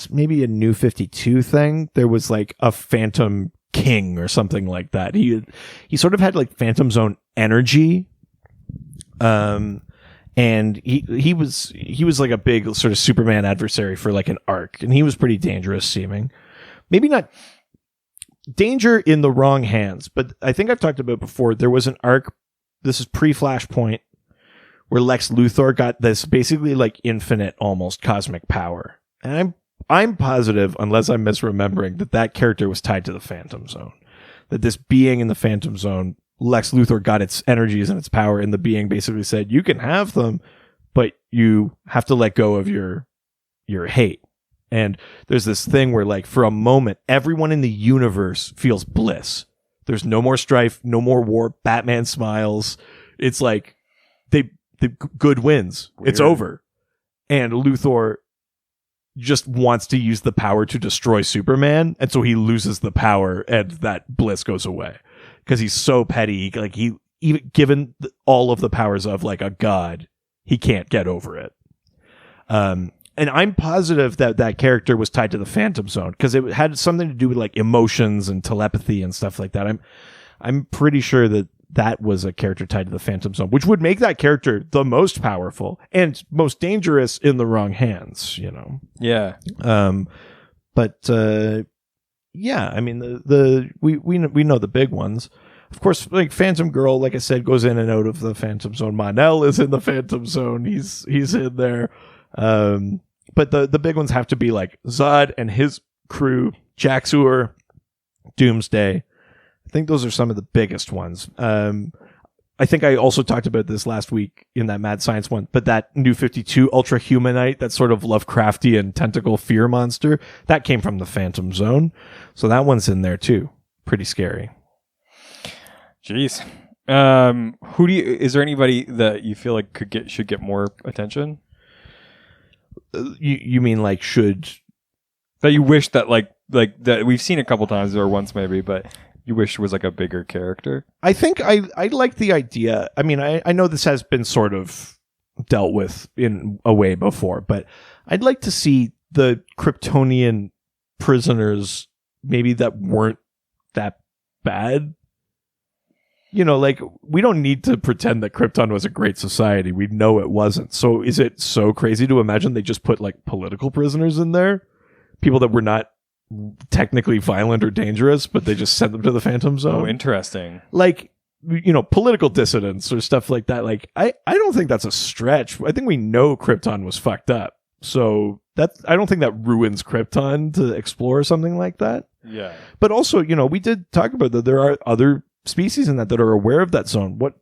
maybe a New 52 thing. There was a Phantom King or something like that. He sort of had Phantom Zone energy. And he was a big sort of Superman adversary for an arc, and he was pretty dangerous seeming. Maybe not danger in the wrong hands, but I think I've talked about before. There was an arc. This is pre-Flashpoint, where Lex Luthor got this basically infinite, almost cosmic power, and I'm positive, unless I'm misremembering, that character was tied to the Phantom Zone. That this being in the Phantom Zone, Lex Luthor got its energies and its power, and the being basically said, you can have them, but you have to let go of your hate. And there's this thing where, for a moment, everyone in the universe feels bliss. There's no more strife, no more war. Batman smiles. It's the good wins. Weird. It's over. And Luthor just wants to use the power to destroy Superman, and so he loses the power, and that bliss goes away because he's so petty. He even given all of the powers of a god, he can't get over it. And I'm positive that character was tied to the Phantom Zone because it had something to do with emotions and telepathy and stuff like that. I'm pretty sure that was a character tied to the Phantom Zone, which would make that character the most powerful and most dangerous in the wrong hands, Yeah. But I mean, we know the big ones. Of course, Phantom Girl, like I said, goes in and out of the Phantom Zone. Mon-El is in the Phantom Zone. He's in there. But the big ones have to be Zod and his crew, Jax Ur, Doomsday. I think those are some of the biggest ones. I think I also talked about this last week in that Mad Science one, but that New 52 Ultra Humanite, that sort of Lovecraftian tentacle fear monster, that came from the Phantom Zone. So that one's in there too. Pretty scary. Jeez. Who do you? Is there anybody that you feel like should get more attention? You mean like should that you wish that like that we've seen a couple times or once maybe, but you wish was like a bigger character? I think I like the idea. I mean, I know this has been sort of dealt with in a way before, but I'd like to see the Kryptonian prisoners maybe that weren't that bad. You know, like, we don't need to pretend that Krypton was a great society. We know it wasn't. So is it so crazy to imagine they just put, like, political prisoners in there? People that were not technically violent or dangerous, but they just sent them to the Phantom Zone? Oh, interesting. Like, you know, political dissidents or stuff like that. Like, I don't think that's a stretch. I think we know Krypton was fucked up. So I don't think that ruins Krypton to explore something like that. Yeah. But also, you know, we did talk about that there are other species in that are aware of that zone. What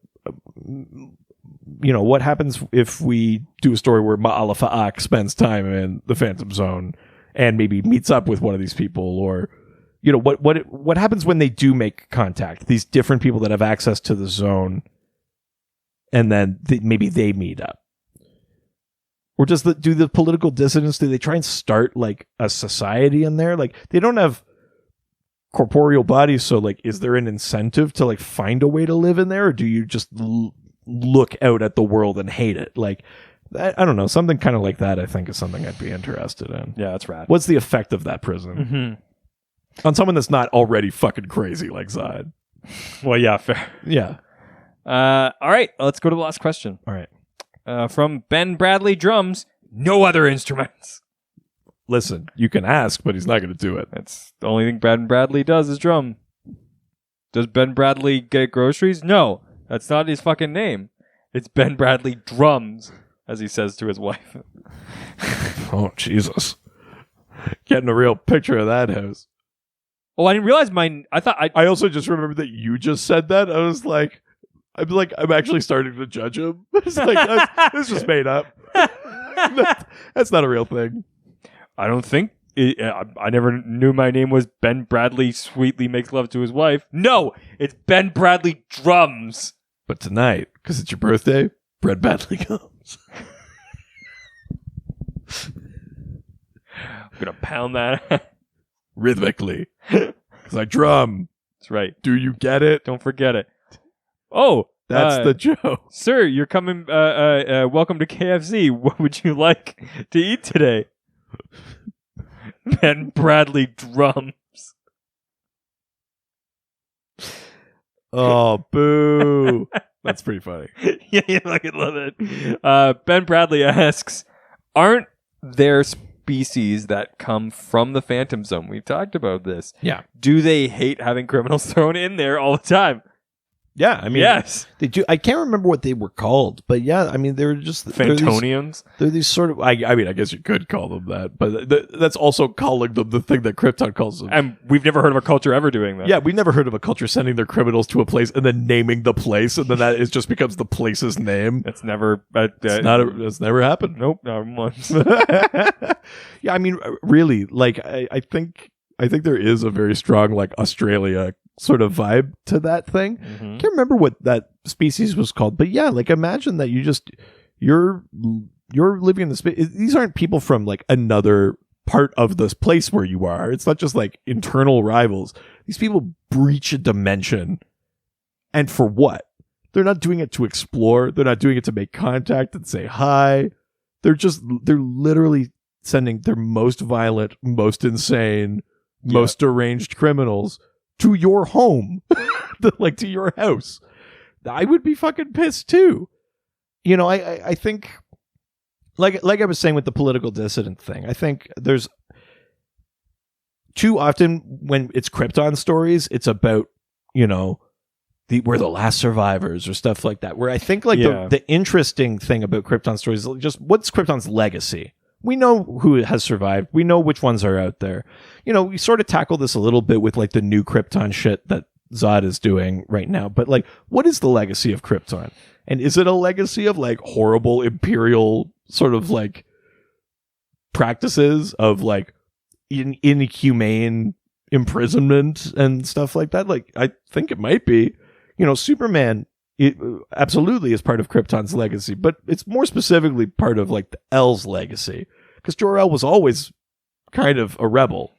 happens if we do a story where Ma'alafa'ak spends time in the Phantom Zone and maybe meets up with one of these people, or, you know, what happens when they do make contact? These different people that have access to the zone, and then maybe they meet up. Or do the political dissidents, do they try and start like a society in there? Like, they don't have corporeal bodies, so like, is there an incentive to like find a way to live in there, or do you just look out at the world and hate it? Like, I don't know, something kind of like that I think is something I'd be interested in. Yeah, that's rad. What's the effect of that prison on someone that's not already fucking crazy like Zod? Well, yeah, fair. Yeah. All right, let's go to the last question. All right. From Ben Bradley drums, no other instruments. Listen, you can ask, but he's not going to do it. That's the only thing Ben Bradley does is drum. Does Ben Bradley get groceries? No, that's not his fucking name. It's Ben Bradley Drums, as he says to his wife. Oh, Jesus. Getting a real picture of that house. Oh, I didn't realize I also just remembered that you just said that. I'm actually starting to judge him. It's like, this was made up. That's not a real thing. I don't think I never knew my name was Ben Bradley sweetly makes love to his wife. No, it's Ben Bradley Drums. But tonight, because it's your birthday, Bread Badly comes. I'm going to pound that rhythmically. Because I drum. That's right. Do you get it? Don't forget it. Oh, that's the joke. Sir, you're coming, welcome to KFC. What would you like to eat today? Ben Bradley Drums. Oh, boo. That's pretty funny. Yeah, I love it. Ben Bradley asks, aren't there species that come from the Phantom Zone? We've talked about this. Yeah. Do they hate having criminals thrown in there all the time? Yeah, I mean, yes, they do. I can't remember what they were called, but yeah, I mean, they're just Phantonians. They're these sort of. I mean, I guess you could call them that, but that's also calling them the thing that Krypton calls them. And we've never heard of a culture ever doing that. Yeah, we've never heard of a culture sending their criminals to a place and then naming the place, and then that just becomes the place's name. It's never. It's never happened. Nope, not once. Yeah, I mean, really, like I think there is a very strong like Australia sort of vibe to that thing. Mm-hmm. Can't remember what that species was called, but yeah, like imagine that you're living in the space. These aren't people from like another part of this place where you are. It's not just like internal rivals. These people breach a dimension, and for what? They're not doing it to explore. They're not doing it to make contact and say hi. They're literally sending their most violent, most insane, most deranged criminals to your home, like to your house. I would be fucking pissed too. You know, I think, like I was saying with the political dissident thing, I think there's too often when it's Krypton stories, it's about, you know, we're the last survivors or stuff like that. Where I think like the interesting thing about Krypton stories is just what's Krypton's legacy. We know who has survived. We know which ones are out there. You know, we sort of tackle this a little bit with like the new Krypton shit that Zod is doing right now. But like, what is the legacy of Krypton? And is it a legacy of like horrible imperial sort of like practices of like inhumane imprisonment and stuff like that? Like, I think it might be. You know, Superman it absolutely is part of Krypton's legacy, but it's more specifically part of like the L's legacy, because Jor-El was always kind of a rebel.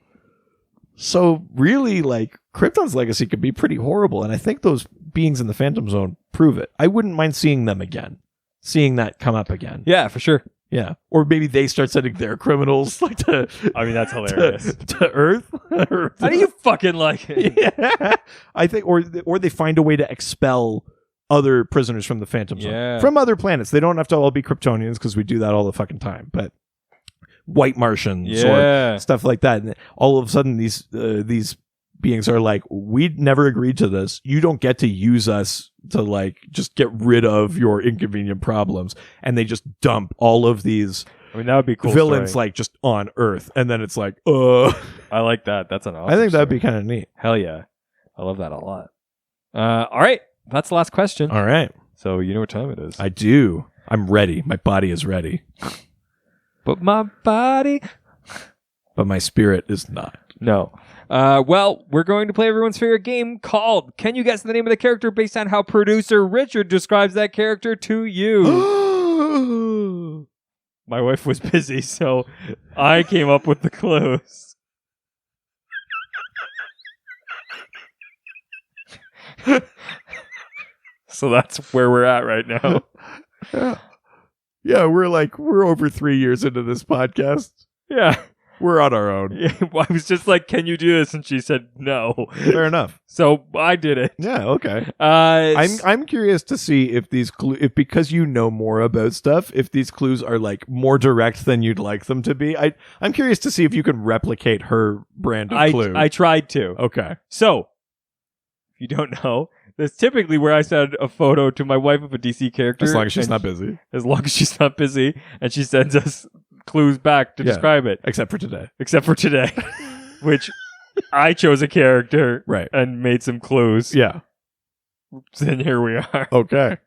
So really, like, Krypton's legacy could be pretty horrible, and I think those beings in the Phantom Zone prove it. I wouldn't mind seeing them again, seeing that come up again. Yeah, for sure. Yeah, or maybe they start sending their criminals like to. I mean, that's hilarious. to Earth. How do you fucking like it? Yeah, I think, or they find a way to expel other prisoners from the Phantom Zone from other planets. They don't have to all be Kryptonians, because we do that all the fucking time. But white Martians or stuff like that, and all of a sudden these beings are like, we never agreed to this. You don't get to use us to like just get rid of your inconvenient problems. And they just dump all of these that would be cool villains story. like just on Earth. And then it's like, I like that. That's an awesome I think that'd story. be kind of neat. Hell yeah. I love that a lot. All right. That's the last question. All right. So you know what time it is. I do. I'm ready. My body is ready. But my body... But my spirit is not. No. Well, we're going to play everyone's favorite game called Can You Guess the Name of the Character based on how producer Richard describes that character to you. My wife was busy, so I came up with the clues. So that's where we're at right now. Yeah, we're over 3 years into this podcast. Yeah. We're on our own. Yeah, I was just like, can you do this? And she said no. Fair enough. So I did it. Yeah, okay. I'm curious to see if these if because you know more about stuff, if these clues are like more direct than you'd like them to be. I'm curious to see if you can replicate her brand of clue. I tried to. Okay. So, if you don't know, that's typically where I send a photo to my wife of a DC character. As long as she's not busy. As long as she's not busy. And she sends us clues back to describe it. Except for today. Which I chose a character right, and made some clues. Yeah. And here we are. Okay.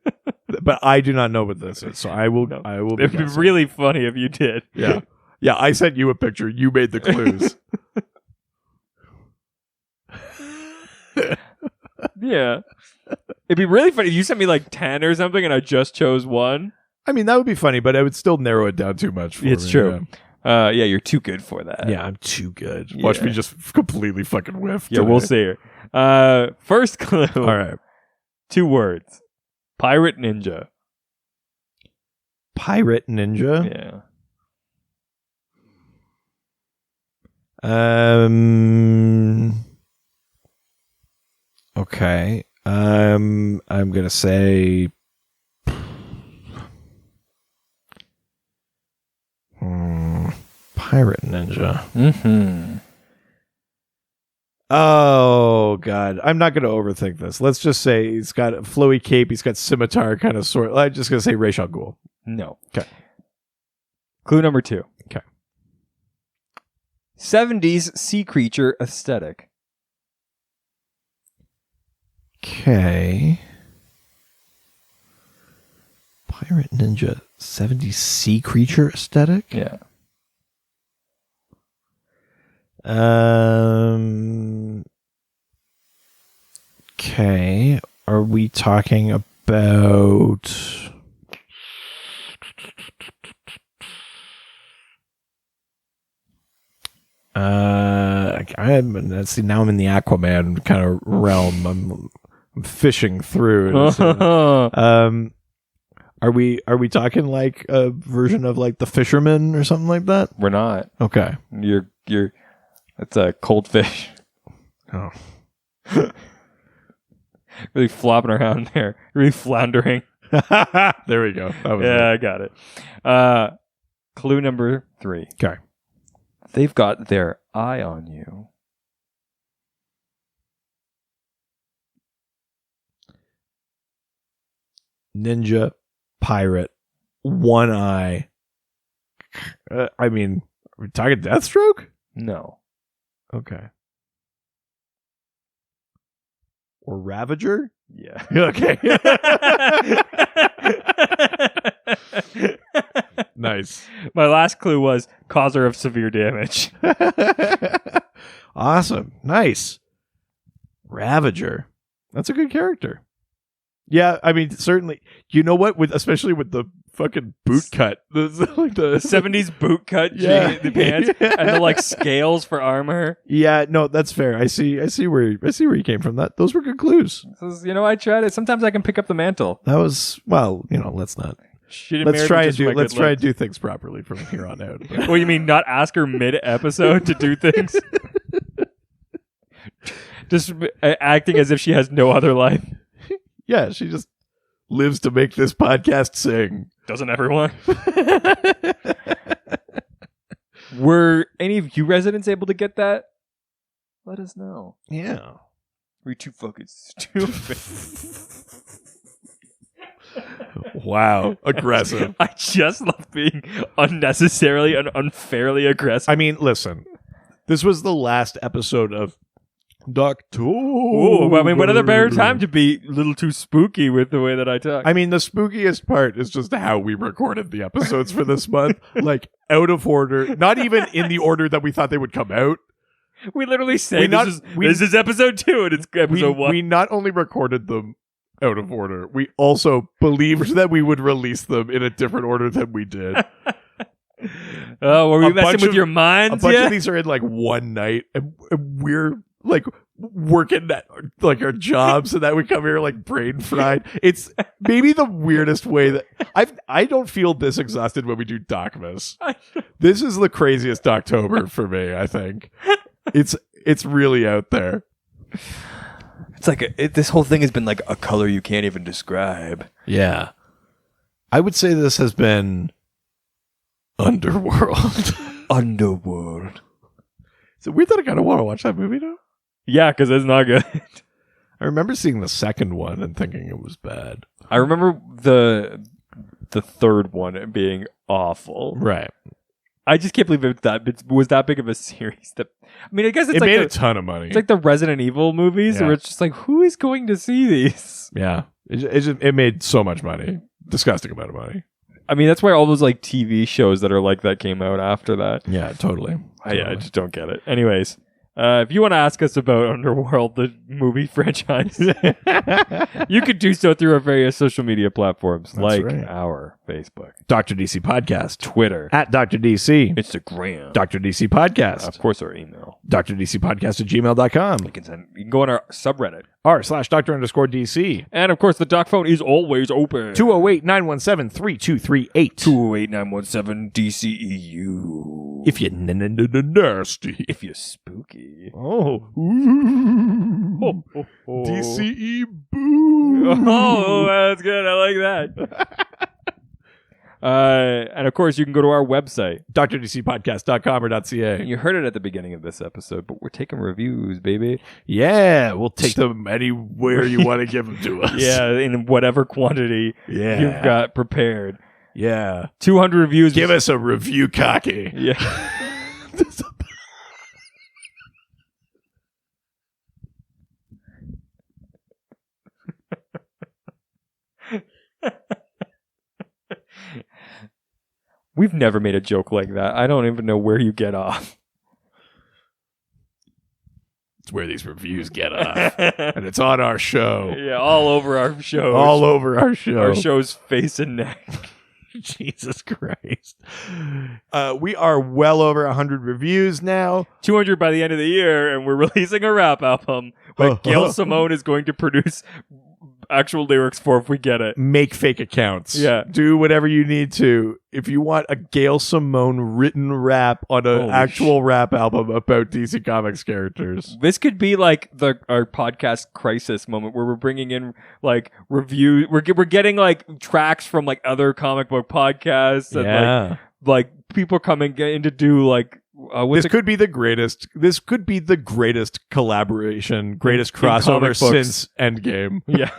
But I do not know what this is, so I will be It'd be really funny if you did. Yeah. Yeah, I sent you a picture. You made the clues. Yeah. It'd be really funny if you sent me like 10 or something and I just chose one. I mean, that would be funny, but I would still narrow it down too much for It's me. true. Yeah, you're too good for that. Yeah, I'm too good. Watch me just completely fucking whiff. Yeah, we'll see. First clue. All right. 2 words. Pirate ninja. Pirate ninja? Yeah. Okay. I'm gonna say pirate ninja. Mm-hmm. Oh god, I'm not gonna overthink this. Let's just say he's got a flowy cape. He's got scimitar kind of sword. I'm just gonna say Ra's al Ghul. No. Okay. Clue number 2. Okay. 70s sea creature aesthetic. Okay. Pirate ninja 70s sea creature aesthetic? Yeah. Okay. Are we talking about now I'm in the Aquaman kind of realm. I'm fishing through. Are we talking like a version of like the Fisherman or something like that? We're not. Okay. You're that's a cold fish. Oh. Really flopping around there. Really floundering. There we go. I got it. Clue number 3. Okay. They've got their eye on you. Ninja, pirate, one eye. I mean, are we talking Deathstroke? No. Okay. Or Ravager? Yeah. Okay. Nice. My last clue was causer of severe damage. Awesome. Nice. Ravager. That's a good character. Yeah, I mean, certainly. You know what? Especially with the fucking boot cut, the 70s boot cut the pants and the like scales for armor. Yeah, no, that's fair. I see where you came from. Those were good clues. I tried it. Sometimes I can pick up the mantle. That was let's not. Let's try and do things properly from here on out. Well, you mean not ask her mid-episode to do things? Just acting as if she has no other life. Yeah, she just lives to make this podcast sing. Doesn't everyone? Were any of you residents able to get that? Let us know. Yeah. We're too fucking stupid. Wow. Aggressive. I just love being unnecessarily and unfairly aggressive. I mean, listen. This was the last episode of DOCTOBER. Oh, I mean, what other better time to be a little too spooky with the way that I talk? I mean, the spookiest part is just how we recorded the episodes for this month. Like, out of order. Not even in the order that we thought they would come out. We literally say this is episode 2 and it's episode 1. We not only recorded them out of order, we also believed that we would release them in a different order than we did. Oh, were we messing with your minds? A bunch of these are in like one night, and we're like working at like our jobs, so that we come here like brain fried. It's maybe the weirdest way that I don't feel this exhausted when we do Docmas. This is the craziest Doctober for me. I think it's really out there. It's like this whole thing has been like a color you can't even describe. Yeah, I would say this has been Underworld. Underworld. Is it weird that I kind of want to watch that movie now? Yeah, because it's not good. I remember seeing the second one and thinking it was bad. I remember the third one being awful. Right. I just can't believe it was that big of a series. I mean, I guess it made a ton of money. It's like the Resident Evil movies, where it's just like, who is going to see these? Yeah, it made so much money, disgusting amount of money. I mean, that's why all those like TV shows that are like that came out after that. Yeah, totally. I just don't get it. Anyways, if you want to ask us about Underworld, the movie franchise, you could do so through our various social media platforms, our Facebook, Dr. DC Podcast, Twitter, at Dr. DC, Instagram, Dr. DC Podcast, of course, our email, drdcpodcast@gmail.com. You can go on our subreddit, r/Dr_DC. And of course, the doc phone is always open. 208-917-3238. 208-917-DCEU. If you're nasty. If you're spooky. Oh. Oh, oh, oh. DCE boo. Oh, that's good. I like that. And of course, you can go to our website, drdcpodcast.com or .ca. You heard it at the beginning of this episode, but we're taking reviews, baby. Yeah, we'll take them anywhere you want to give them to us. Yeah, in whatever quantity you've got prepared. Yeah. 200 reviews. Give us a review cocky. Yeah. We've never made a joke like that. I don't even know where you get off. It's where these reviews get off. And it's on our show. Yeah, all over our show. All over our show. Our show's face and neck. Jesus Christ. We are well over 100 reviews now. 200 by the end of the year, and we're releasing a rap album. But Gail Simone is going to produce actual lyrics for if we get it. Make fake accounts. Yeah. Do whatever you need to. If you want a Gail Simone written rap on an actual rap album about DC Comics characters. This could be like our podcast crisis moment where we're bringing in like reviews. We're getting like tracks from like other comic book podcasts. And like people coming in to do like this could be the greatest collaboration, greatest crossover since Endgame. Yeah.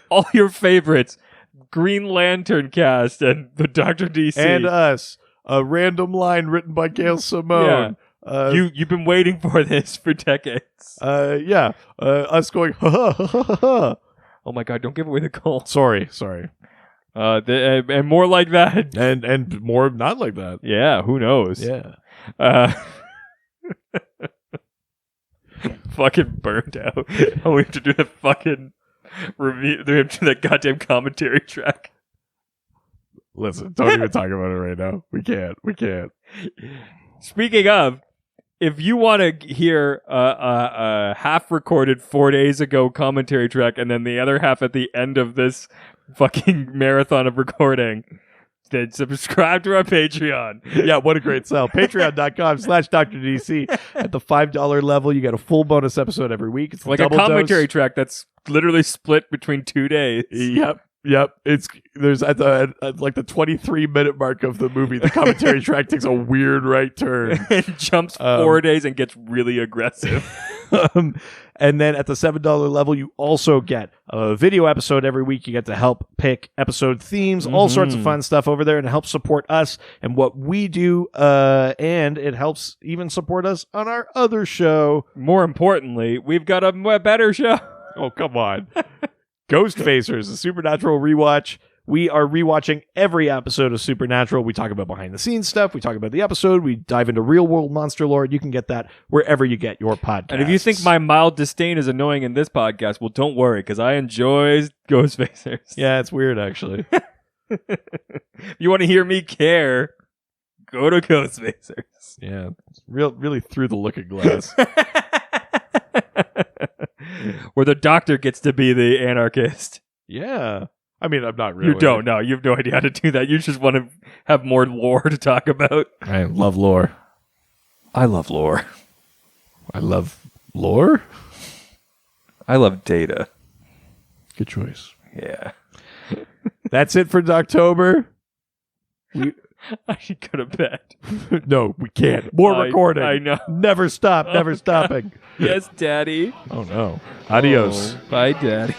All your favorites, Green Lantern cast and the Dr. DC. And us. A random line written by Gail Simone. Yeah. You've been waiting for this for decades. Us going, ha ha ha ha ha. Oh my God, don't give away the goal. Sorry. And more like that. And more not like that. Yeah, who knows? Yeah. fucking burned out. Oh, we have to do the fucking review. We have to do that goddamn commentary track. Listen, don't even talk about it right now. We can't. Speaking of, if you want to hear a half-recorded 4 days ago commentary track and then the other half at the end of this fucking marathon of recording, then subscribe to our Patreon. Yeah, what a great sell. Patreon.com/DrDC. At the $5 level, you get a full bonus episode every week. It's like a commentary track that's literally split between 2 days. Yep. There's at like the 23-minute mark of the movie, the commentary track takes a weird right turn. It jumps 4 days and gets really aggressive. And then at the $7 level, you also get a video episode every week. You get to help pick episode themes, all sorts of fun stuff over there, and help support us and what we do. And it helps even support us on our other show. More importantly, we've got a better show. Oh, come on. Ghost Facers, a Supernatural rewatch. We are rewatching every episode of Supernatural. We talk about behind-the-scenes stuff. We talk about the episode. We dive into real-world monster lore. You can get that wherever you get your podcasts. And if you think my mild disdain is annoying in this podcast, well, don't worry, because I enjoy Ghost Facers. Yeah, it's weird, actually. If you want to hear me care, go to Ghost Facers. Yeah, it's really through the looking glass. Where the doctor gets to be the anarchist. Yeah. I mean, I'm not really. You don't know. You have no idea how to do that. You just want to have more lore to talk about. I love lore. I love lore. I love lore? I love data. Good choice. Yeah. That's it for Doctober. I should go to bed. No, we can't. More recording. I know. Never stop. Never stopping. Yes, Daddy. Oh, no. Adios. Oh, bye, Daddy.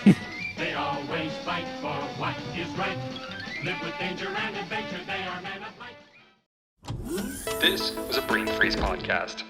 They always fight for what is right. Live with danger and adventure. They are men of might. This was a Brain Freeze podcast.